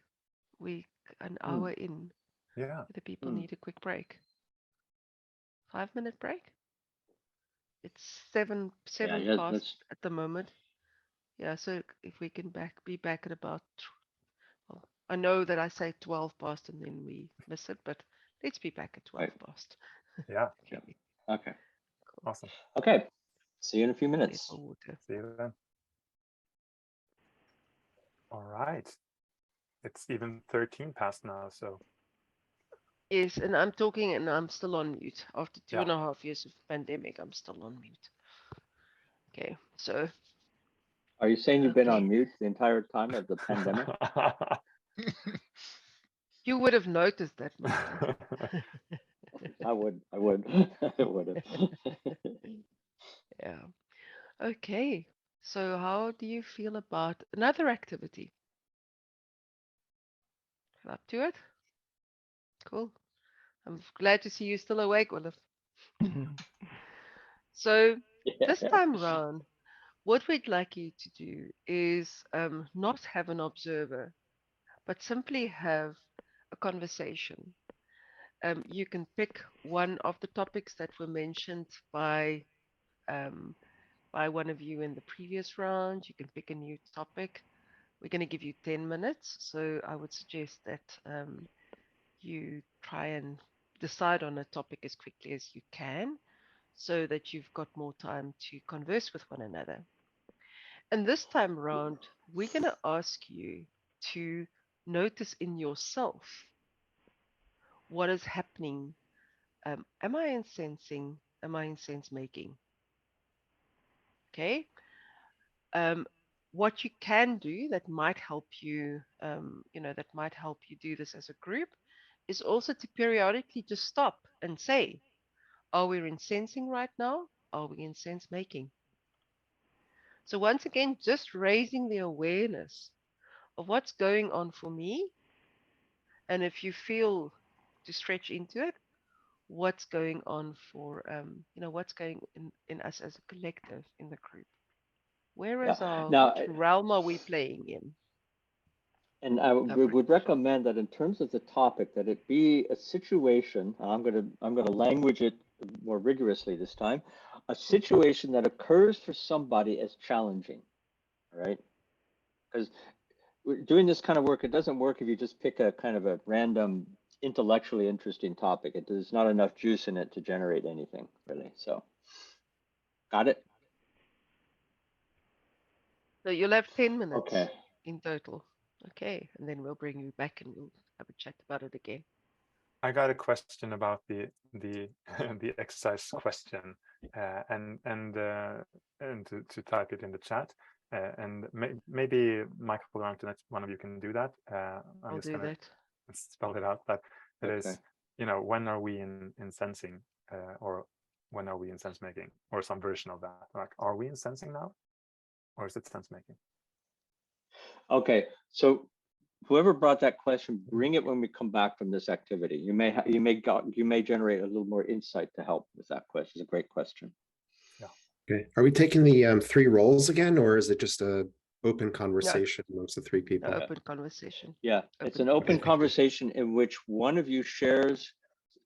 We're an hour in. Yeah. Whether people need a quick break. 5-minute break? It's seven past at the moment. Yeah, so if we can be back at about, well, I know that I say 12 past and then we miss it, but let's be back at 12 past. Yeah. Okay. Cool. Awesome. Okay. See you in a few minutes. See you then. All right. It's even 13 past now, so. Yes, and I'm talking and I'm still on mute. After 2.5 years of pandemic, I'm still on mute. Okay, so. Are you saying you've been on mute the entire time of the pandemic? You would have noticed that. I would have. Yeah. Okay. So how do you feel about another activity? Up to it? Cool. I'm glad to see you still awake, Olaf. So this time round, what we'd like you to do is not have an observer, but simply have a conversation. You can pick one of the topics that were mentioned um, by one of you in the previous round. You can pick a new topic. We're going to give you 10 minutes, so I would suggest that you try and decide on a topic as quickly as you can so that you've got more time to converse with one another. And this time around, we're going to ask you to notice in yourself what is happening. Am I in sensing? Am I in sense making? Okay. What you can do that might help you, that might help you do this as a group, is also to periodically just stop and say, are we in sensing right now? Are we in sense making? So once again, just raising the awareness of what's going on for me, and if you feel to stretch into it, what's going on for what's going in us as a collective in the group. Where is Now, which realm are we playing in? And I would recommend that in terms of the topic, that it be a situation. I'm gonna language it more rigorously this time. A situation that occurs for somebody as challenging, right? Because doing this kind of work, it doesn't work if you just pick a kind of a random, intellectually interesting topic. There's not enough juice in it to generate anything, really. So, got it? So you'll have 10 minutes Okay. in total. Okay, and then we'll bring you back and we'll have a chat about it again. I got a question about the the exercise question, and to type it in the chat, and maybe Michael or Antoinette, one of you can do that. I'm just gonna spell it out. But it is, when are we in sensing, or when are we in sense making, or some version of that. Like, are we in sensing now, or is it sense making? Okay, so whoever brought that question, bring it when we come back from this activity. You may generate a little more insight to help with that question. It's a great question. Yeah. Okay. Are we taking the 3 roles again, or is it just a open conversation amongst the 3 people? Open conversation. Yeah, it's an open conversation in which one of you shares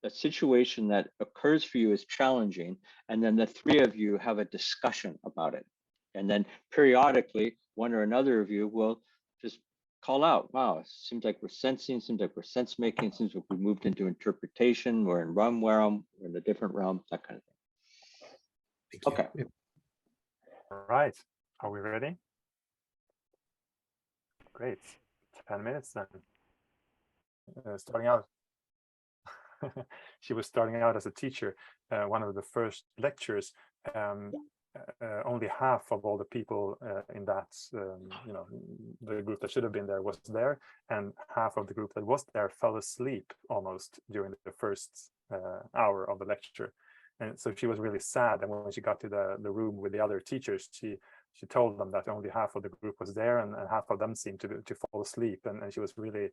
a situation that occurs for you as challenging, and then the 3 of you have a discussion about it. And then periodically, one or another of you will just call out, wow, it seems like we're sensing, seems like we're sense making, seems like we moved into interpretation, we're in realm, we're in a different realm, that kind of thing. Okay. Yep. All right. Are we ready? Great. 10 minutes then. Starting out. She was starting out as a teacher. One of the first lectures, only half of all the people in that, the group that should have been there was there, and half of the group that was there fell asleep almost during the first hour of the lecture. And so she was really sad. And when she got to the room with the other teachers, she told them that only half of the group was there, and half of them seemed to fall asleep. And she was really,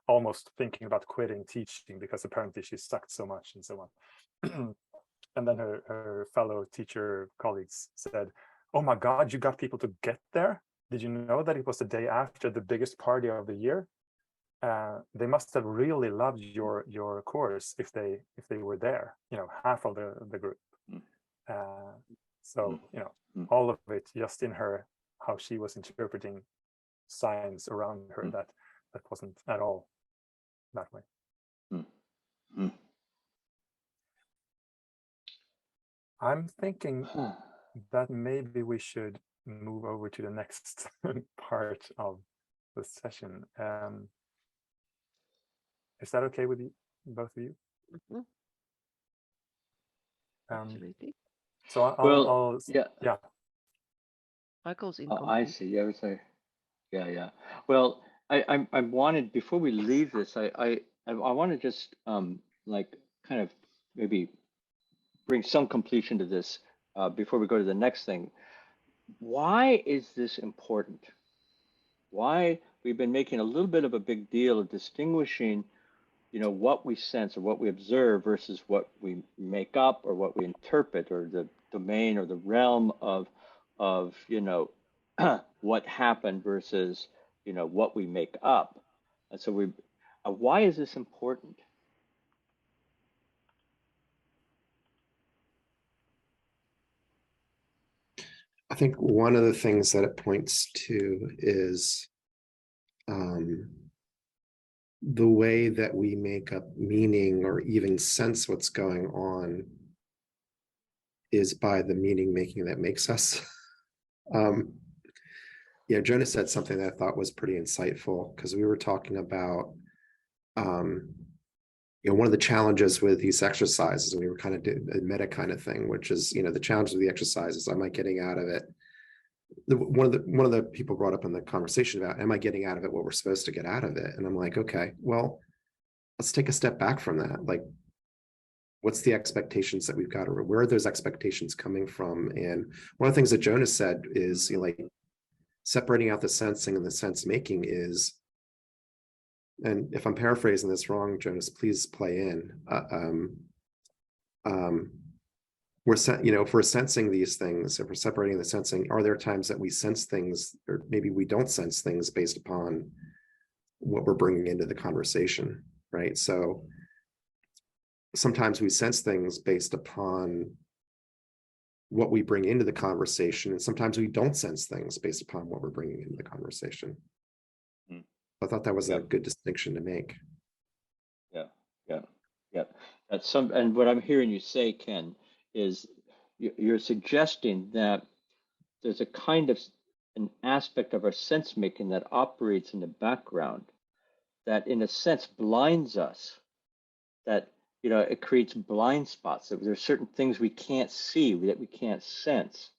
almost thinking about quitting teaching because apparently she sucked so much and so on. And then her fellow teacher colleagues said, "Oh my God, you got people to get there? Did you know that it was the day after the biggest party of the year? They must have really loved your course if they were there. Half of the group." So all of it just in her, how she was interpreting science around her, that wasn't at all that way. I'm thinking that maybe we should move over to the next part of the session. Is that okay with you, both of you? Absolutely. So I'll yeah. Michael's in. I see. Yeah. Well, I wanted, before we leave this, I want to just like kind of maybe bring some completion to this before we go to the next thing. Why is this important? Why we've been making a little bit of a big deal of distinguishing what we sense or what we observe versus what we make up or what we interpret, or the domain or the realm of what happened versus what we make up. And so why is this important? I think one of the things that it points to is the way that we make up meaning or even sense what's going on is by the meaning making that makes us. Jonas said something that I thought was pretty insightful, because we were talking about one of the challenges with these exercises, and we were kind of doing a meta kind of thing, which is the challenge of the exercises. Am I getting out of it? One of the people brought up in the conversation about, am I getting out of it what we're supposed to get out of it? And I'm like, okay, well, let's take a step back from that. Like, what's the expectations that we've got, or where are those expectations coming from? And one of the things that Jonas said is, like, separating out the sensing and the sense making is, and if I'm paraphrasing this wrong, Jonas, please play in. If we're sensing these things, if we're separating the sensing, are there times that we sense things, or maybe we don't sense things based upon what we're bringing into the conversation, right? So sometimes we sense things based upon what we bring into the conversation, and sometimes we don't sense things based upon what we're bringing into the conversation. I thought that was a good distinction to make. Yeah. That's and what I'm hearing you say, Ken, is you're suggesting that there's a kind of an aspect of our sense making that operates in the background that, in a sense, blinds us. That it creates blind spots. That there's certain things we can't see, that we can't sense,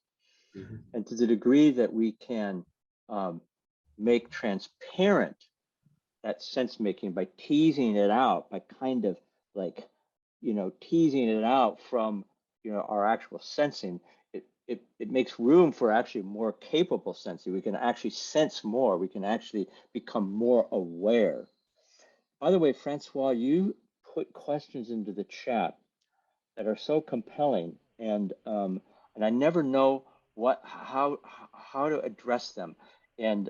and to the degree that we can make transparent that sense making by teasing it out, by kind of like, teasing it out from, our actual sensing, it makes room for actually more capable sensing. We can actually sense more. We can actually become more aware. By the way, Francois, you put questions into the chat that are so compelling, and I never know how to address them, and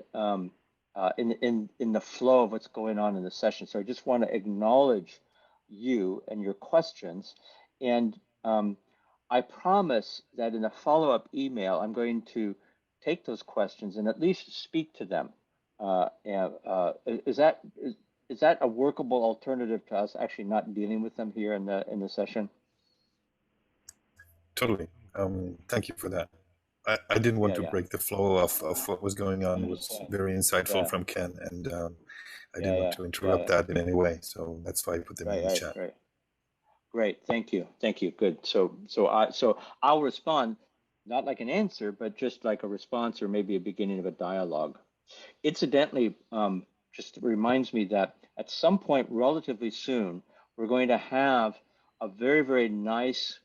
in the flow of what's going on in the session. So I just want to acknowledge you and your questions, and I promise that in a follow-up email, I'm going to take those questions and at least speak to them. Is that a workable alternative to us actually not dealing with them here in the session? Totally. Thank you for that. I didn't want to break the flow of what was going on. It was very insightful from Ken, and I didn't want to interrupt that in any way. So that's why I put them in the chat. Right. Great. Thank you. Good. So I'll respond, not like an answer, but just like a response or maybe a beginning of a dialogue. Incidentally, just reminds me that at some point relatively soon, we're going to have a very, very nice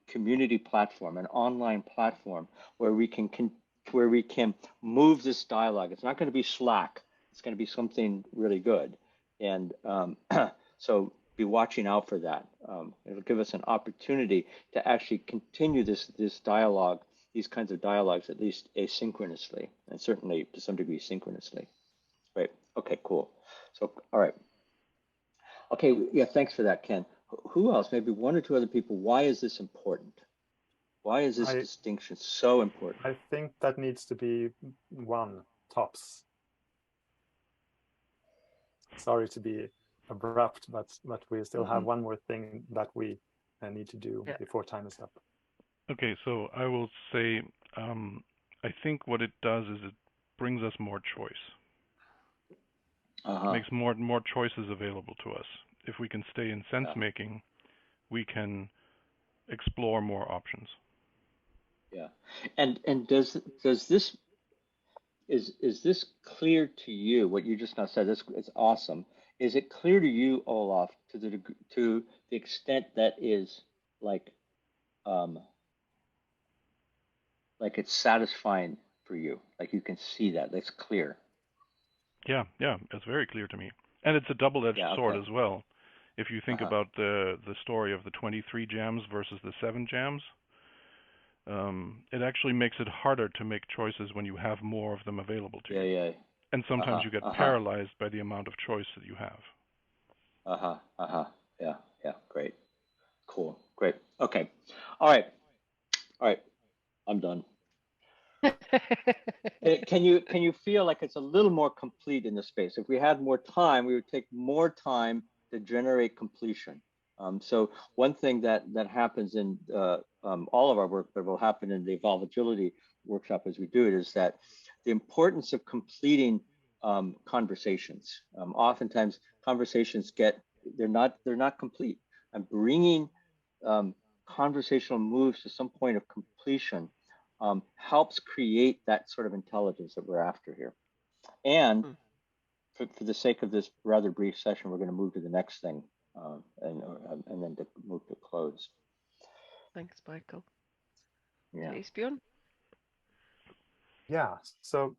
community platform, an online platform where we can move this dialogue. It's not going to be Slack. It's going to be something really good. And so be watching out for that. It'll give us an opportunity to actually continue this dialogue, these kinds of dialogues, at least asynchronously, and certainly to some degree synchronously. Right. Okay, cool. So, all right. Okay, yeah, thanks for that, Ken. Who else? Maybe one or two other people. Why is this important? Why is this distinction so important? I think that needs to be one, tops. Sorry to be abrupt, but we still have one more thing that we need to do before time is up. Okay, so I will say, I think what it does is it brings us more choice. Makes more choices available to us. If we can stay in sense making, we can explore more options. Yeah, and does this is this clear to you? What you just now said, this is awesome. Is it clear to you, Olaf, to the extent that is like it's satisfying for you? Like you can see that, that's clear. Yeah, it's very clear to me. And it's a double-edged sword as well. If you think about the story of the 23 jams versus the 7 jams, it actually makes it harder to make choices when you have more of them available to you. And sometimes you get paralyzed by the amount of choice that you have. Yeah, great. Cool, great. Okay. All right. I'm done. Can you feel like it's a little more complete in the space? If we had more time, we would take more time to generate completion. So one thing that happens in all of our work, but will happen in the Evolvagility workshop as we do it, is that the importance of completing conversations. Oftentimes conversations they're not complete. And bringing conversational moves to some point of completion helps create that sort of intelligence that we're after here. And for the sake of this rather brief session, we're going to move to the next thing and then to move to close. Thanks, Michael. Yeah. Esbjörn? Yeah, so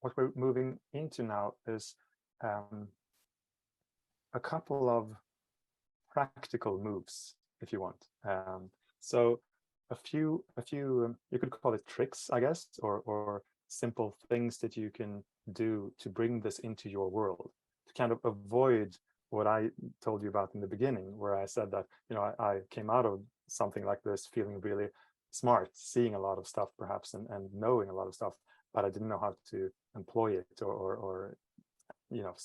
what we're moving into now is a couple of practical moves, if you want. So a few you could call it tricks, I guess, or simple things that you can do to bring this into your world, to kind of avoid what I told you about in the beginning, where I said that, you know, I came out of something like this feeling really smart, seeing a lot of stuff perhaps and knowing a lot of stuff, but I didn't know how to employ it or you know,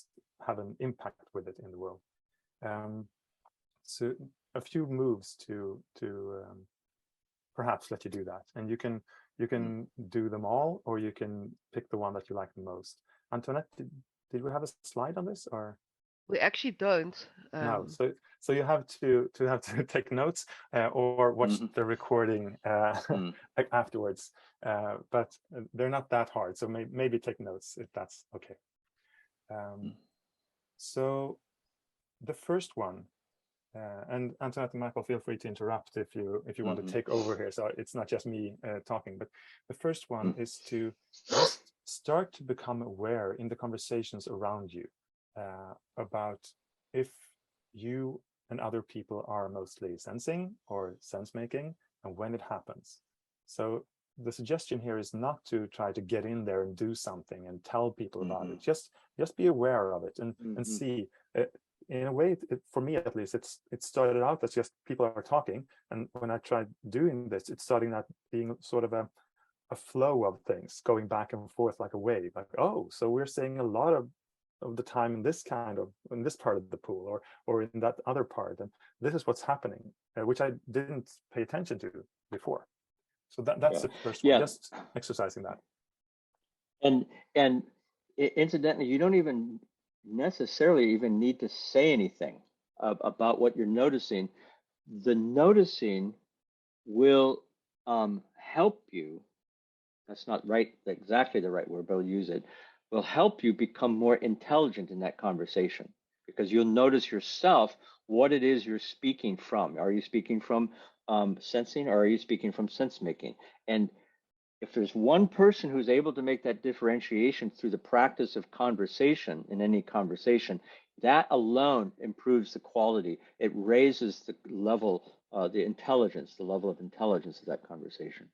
have an impact with it in the world. So a few moves to perhaps let you do that, and you can do them all, or you can pick the one that you like the most. Antoinette, did we have a slide on this, or? We actually don't. No, so you have to take notes or watch the recording afterwards. But they're not that hard, so maybe take notes if that's okay. So the first one, and Antoinette and Michael, feel free to interrupt if you want to take over here. So it's not just me talking, but the first one is to just start to become aware in the conversations around you about if you and other people are mostly sensing or sense making, and when it happens. So the suggestion here is not to try to get in there and do something and tell people about it. Just be aware of it and see. In a way, for me at least, it started out as just people are talking, and when I tried doing this, it's starting out being sort of a flow of things going back and forth like a wave. Like, oh, so we're saying a lot of the time in this part of the pool or in that other part, and this is what's happening, which I didn't pay attention to before. So that's the first one, just exercising that. And incidentally, you don't even necessarily even need to say anything about what you're noticing. The noticing will help you. That's not exactly the right word, but I'll use it. Will help you become more intelligent in that conversation, because you'll notice yourself what it is you're speaking from. Are you speaking from sensing, or are you speaking from sense making? And if there's one person who's able to make that differentiation through the practice of conversation in any conversation, that alone improves the quality. It raises the level, the level of intelligence of that conversation.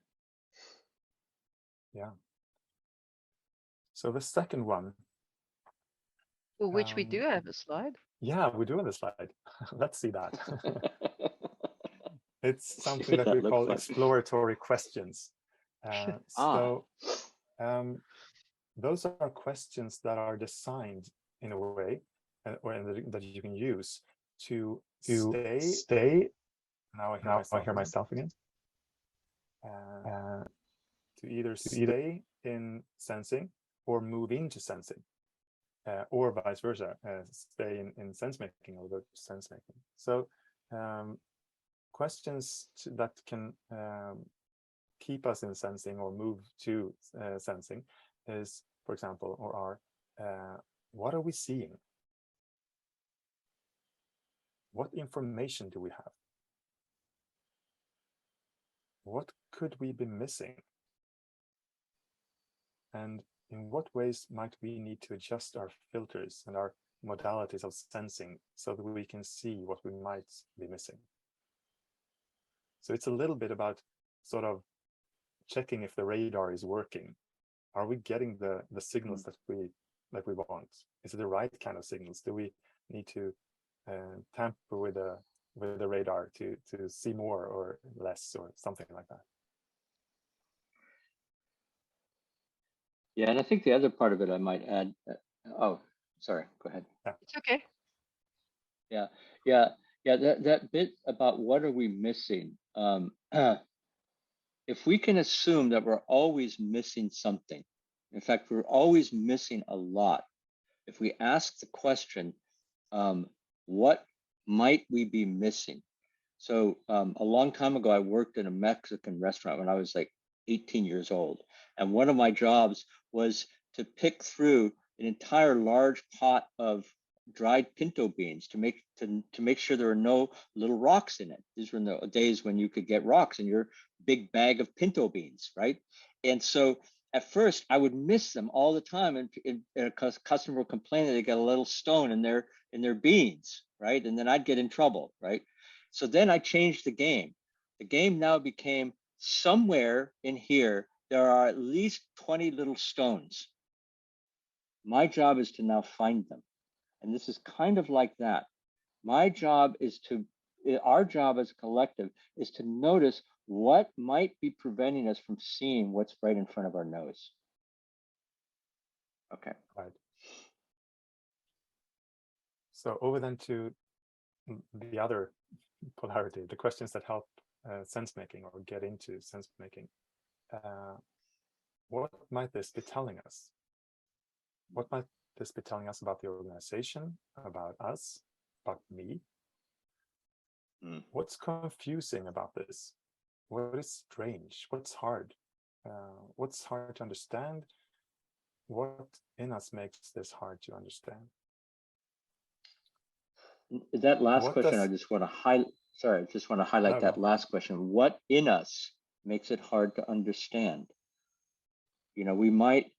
Yeah. So the second one. For which we do have a slide. Yeah, we do have a slide. Let's see that. It's something that we call exploratory questions. Those are questions that are designed in a way that you can use to stay. Now I hear myself again. To either stay in sensing or move into sensing, or vice versa, stay in sense making or go to sense making. So questions that can keep us in sensing or move to sensing is, for example, or are, what are we seeing? What information do we have? What could we be missing? And in what ways might we need to adjust our filters and our modalities of sensing so that we can see what we might be missing. So it's a little bit about sort of checking if the radar is working. Are we getting the signals that we want? Is it the right kind of signals? Do we need to tamper with the radar to see more or less or something like that? Yeah, and I think the other part of it I might add. Oh, sorry. Go ahead. It's okay. Yeah. That bit about what are we missing? If we can assume that we're always missing something, in fact, we're always missing a lot. If we ask the question, what might we be missing? So a long time ago, I worked in a Mexican restaurant when I was like 18 years old. And one of my jobs was to pick through an entire large pot of dried pinto beans to make sure there were no little rocks in it. These were the days when you could get rocks in your big bag of pinto beans, right? And so at first I would miss them all the time, and a customer would complain that they got a little stone in their beans, right? And then I'd get in trouble, right? So then I changed the game. The game now became somewhere in here there are at least 20 little stones. My job is to now find them. And this is kind of like that. Our job as a collective is to notice what might be preventing us from seeing what's right in front of our nose. Okay. Right. So over then to the other polarity, the questions that help sense making or get into sense making. What might this be telling us? What might this be telling us about the organization, about us, about me? What's confusing about this? What is strange? What's hard? What's hard to understand? What in us makes this hard to understand? That last question, I just want to highlight. Sorry, I just want to highlight that last question. What in us makes it hard to understand? You know, we might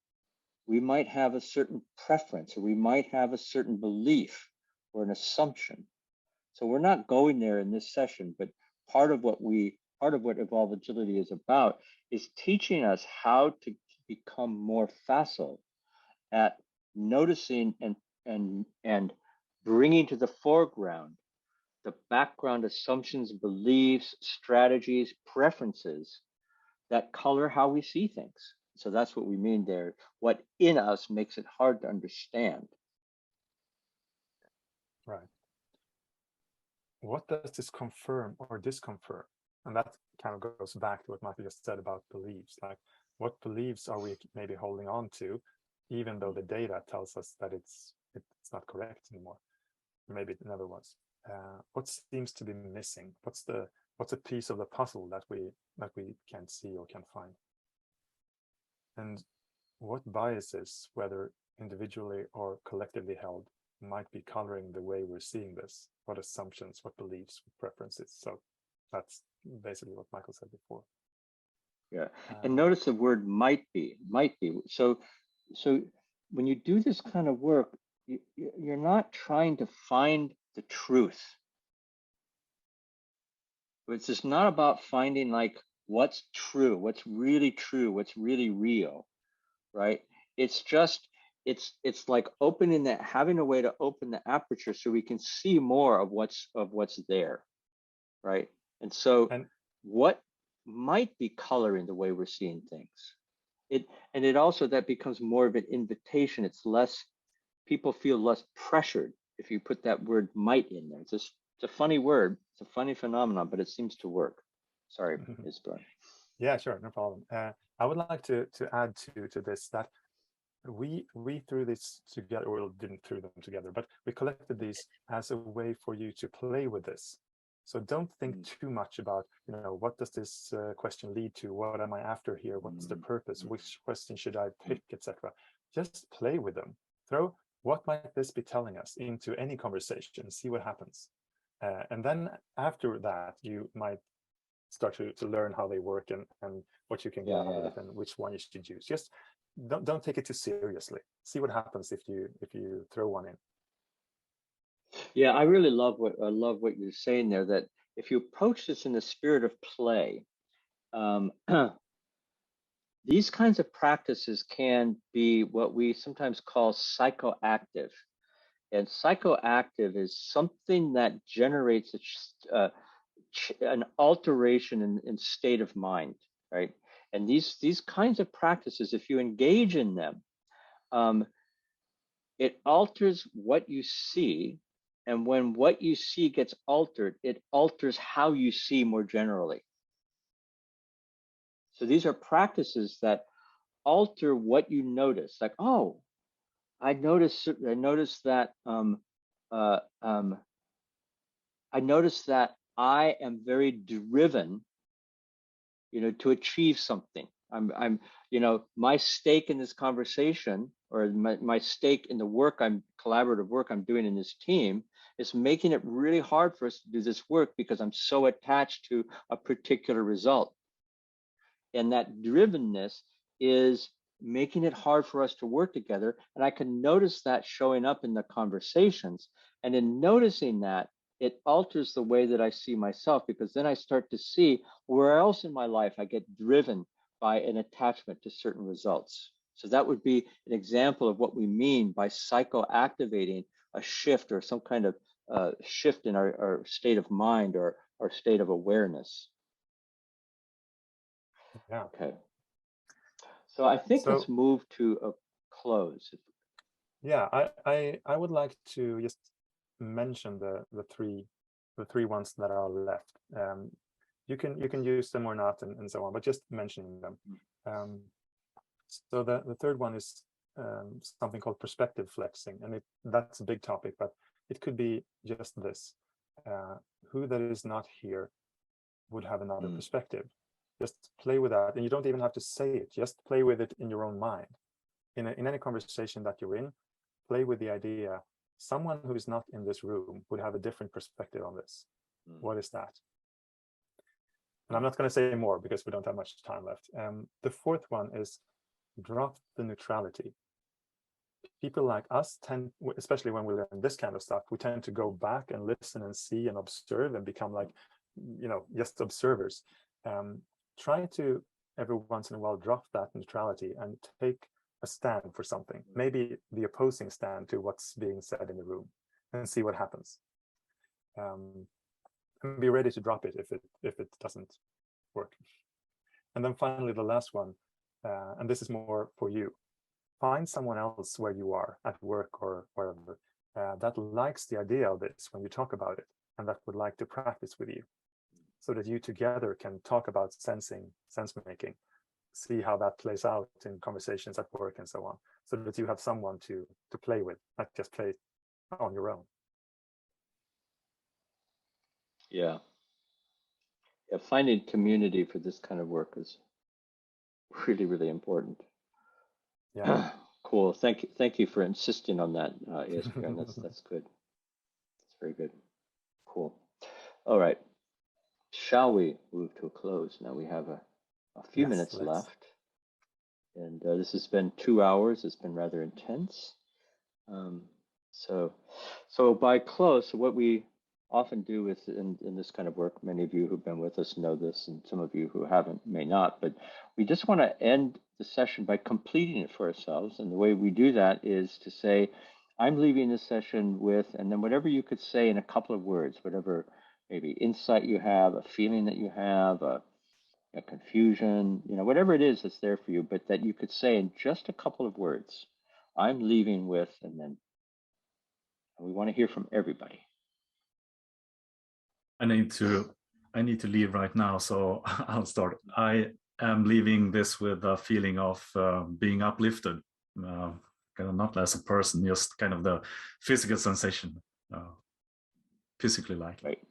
have a certain preference, or we might have a certain belief or an assumption. So we're not going there in this session, but part of what Evolvagility is about is teaching us how to become more facile at noticing and bringing to the foreground the background assumptions, beliefs, strategies, preferences that color how we see things. So that's what we mean there. What in us makes it hard to understand. Right. What does this confirm or disconfirm? And that kind of goes back to what Michael just said about beliefs. Like, what beliefs are we maybe holding on to, even though the data tells us that it's not correct anymore? Maybe it never was. What seems to be missing? What's a piece of the puzzle that we can't see or can't find? And what biases, whether individually or collectively held, might be coloring the way we're seeing this? What assumptions, what beliefs, what preferences? So that's basically what Michael said before. Yeah, and notice the word might be. So when you do this kind of work, you're not trying to find the truth. It's just not about finding like what's true, what's really real, right? It's just it's like opening that, having a way to open the aperture so we can see more of what's there, right? And so what might be coloring the way we're seeing things. It also, that becomes more of an invitation. It's less, people feel less pressured if you put that word might in there. It's a funny word, it's a funny phenomenon, but it seems to work. Sorry, Esbjörn. Yeah, sure, no problem. I would like to add to this that we threw this together, or didn't threw them together, but we collected these as a way for you to play with this. So don't think too much about, what does this question lead to? What am I after here? What's the purpose? Which question should I pick, etc. Just play with them. Throw what might this be telling us into any conversation, see what happens. And then after that, you might start to learn how they work and what you can get out of it and which one you should use. Just don't take it too seriously. See what happens if you throw one in. Yeah, I really love what you're saying there. That if you approach this in the spirit of play, these kinds of practices can be what we sometimes call psychoactive. And psychoactive is something that generates an alteration in state of mind, right? And these kinds of practices, if you engage in them, it alters what you see. And when what you see gets altered, it alters how you see more generally. So these are practices that alter what you notice. Like, oh, I noticed that I noticed that I am very driven, to achieve something. I'm, my stake in this conversation, or my stake in the collaborative work I'm doing in this team, is making it really hard for us to do this work because I'm so attached to a particular result. And that drivenness is making it hard for us to work together. And I can notice that showing up in the conversations. And in noticing that, it alters the way that I see myself, because then I start to see where else in my life I get driven by an attachment to certain results. So that would be an example of what we mean by psychoactivating a shift, or some kind of shift in our state of mind, or our state of awareness. Yeah. Okay. So I think let's move to a close. Yeah, I would like to just mention the three ones that are left. You can use them or not, and so on, but just mentioning them. So the third one is something called perspective flexing, and that's a big topic, but it could be just this: who that is not here would have another perspective. Just play with that, and you don't even have to say it. Just play with it in your own mind. In any conversation that you're in, play with the idea: someone who is not in this room would have a different perspective on this. What is that? And I'm not going to say more because we don't have much time left. The fourth one is drop the neutrality. People like us tend, especially when we learn this kind of stuff, we tend to go back and listen and see and observe and become like, just observers. Try to every once in a while drop that neutrality and take a stand for something, maybe the opposing stand to what's being said in the room, and see what happens. And be ready to drop it if it doesn't work. And then finally, the last one, and this is more for you: find someone else where you are at work or wherever that likes the idea of this when you talk about it, and that would like to practice with you, so that you together can talk about sense making, see how that plays out in conversations at work and so on, so that you have someone to play with, not just play on your own. Yeah. Finding community for this kind of work is really, really important. Yeah. Cool. Thank you for insisting on that, Esbjörn. That's good. That's very good. Cool. All right. Shall we move to a close? Now we have a few minutes left. And this has been 2 hours. It's been rather intense. So by close, what we often do is in this kind of work, many of you who've been with us know this, and some of you who haven't may not, but we just want to end the session by completing it for ourselves. And the way we do that is to say, I'm leaving this session with, and then whatever you could say in a couple of words, whatever maybe insight you have, a feeling that you have, a confusion, whatever it is that's there for you, but that you could say in just a couple of words, I'm leaving with, and then we want to hear from everybody. I need to leave right now, so I'll start. I am leaving this with a feeling of being uplifted, kind of not as a person, just kind of the physical sensation, physically like. Right.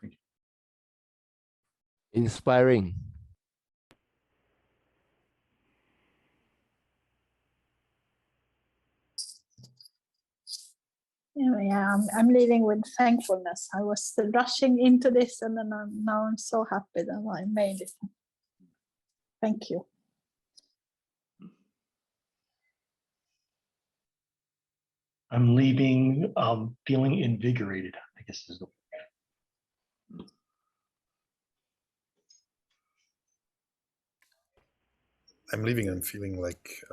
Thank you. Inspiring. Yeah, I'm leaving with thankfulness. I was rushing into this, and then now I'm so happy that I made it. Thank you. I'm leaving feeling invigorated, I guess is the word. I'm leaving and feeling like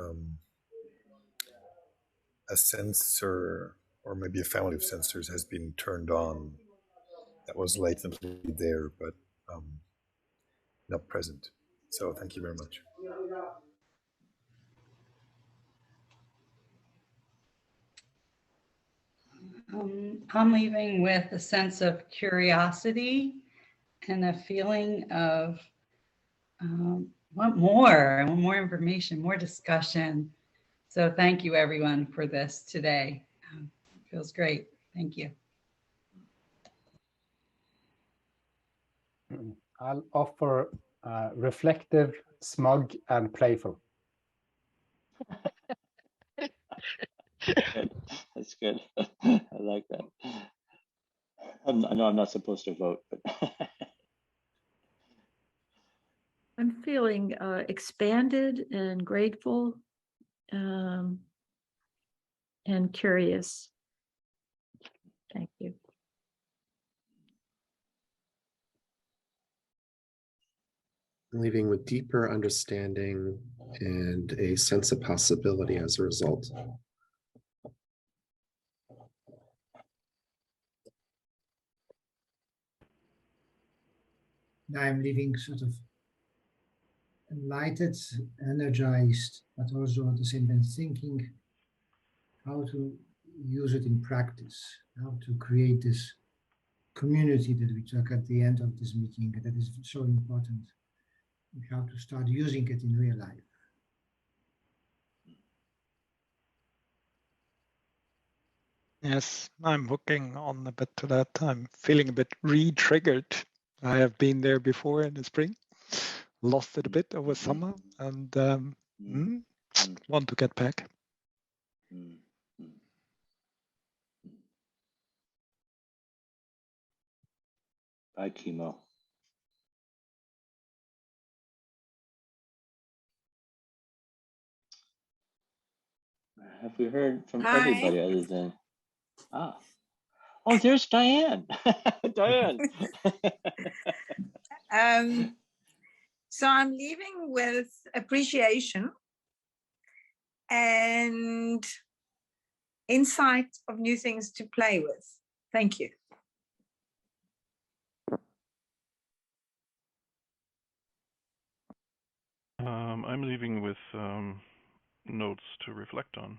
a sensor, or maybe a family of sensors, has been turned on that was latently there, but not present. So thank you very much. I'm leaving with a sense of curiosity and a feeling of want more information, more discussion. So thank you everyone for this today. It feels great. Thank you. I'll offer reflective, smug, and playful. Good. That's good. I like that. I know I'm not supposed to vote, but I'm feeling expanded and grateful and curious. Thank you. Leaving with deeper understanding and a sense of possibility as a result. Now I'm leaving sort of enlightened, energized, but also at the same time thinking how to use it in practice, how to create this community that we talk at the end of this meeting that is so important, and how to start using it in real life. Yes, I'm hooking on a bit to that. I'm feeling a bit re-triggered. I have been there before in the spring, lost it a bit over summer, and want to get back. bye, chemo. Have we heard from everybody other than oh, there's Diane. Diane. So I'm leaving with appreciation and insight of new things to play with. Thank you. I'm leaving with notes to reflect on.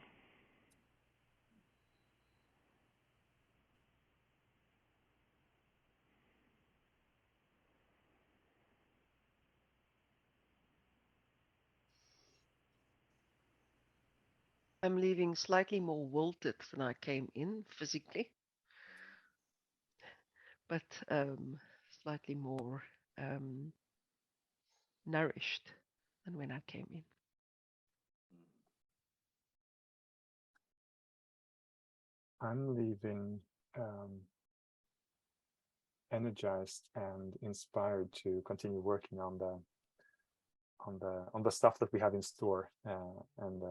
I'm leaving slightly more wilted than I came in physically, but slightly more nourished than when I came in. I'm leaving energized and inspired to continue working on the stuff that we have in store, and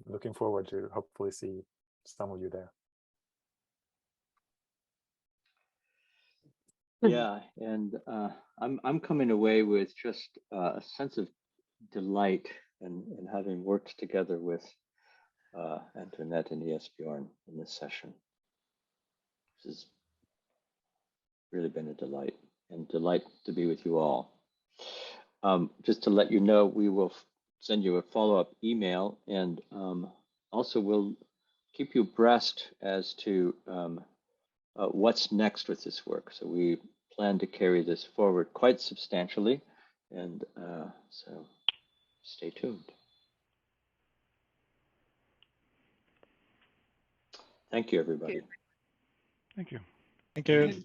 looking forward to hopefully see some of you there. Yeah, and I'm coming away with just a sense of delight in having worked together with Antoinette and Esbjörn in this session. This has really been a delight, and delight to be with you all. Just to let you know, we will send you a follow-up email, and also we'll keep you abreast as to what's next with this work. So we plan to carry this forward quite substantially, and so stay tuned. Thank you, everybody. Thank you. Thank you.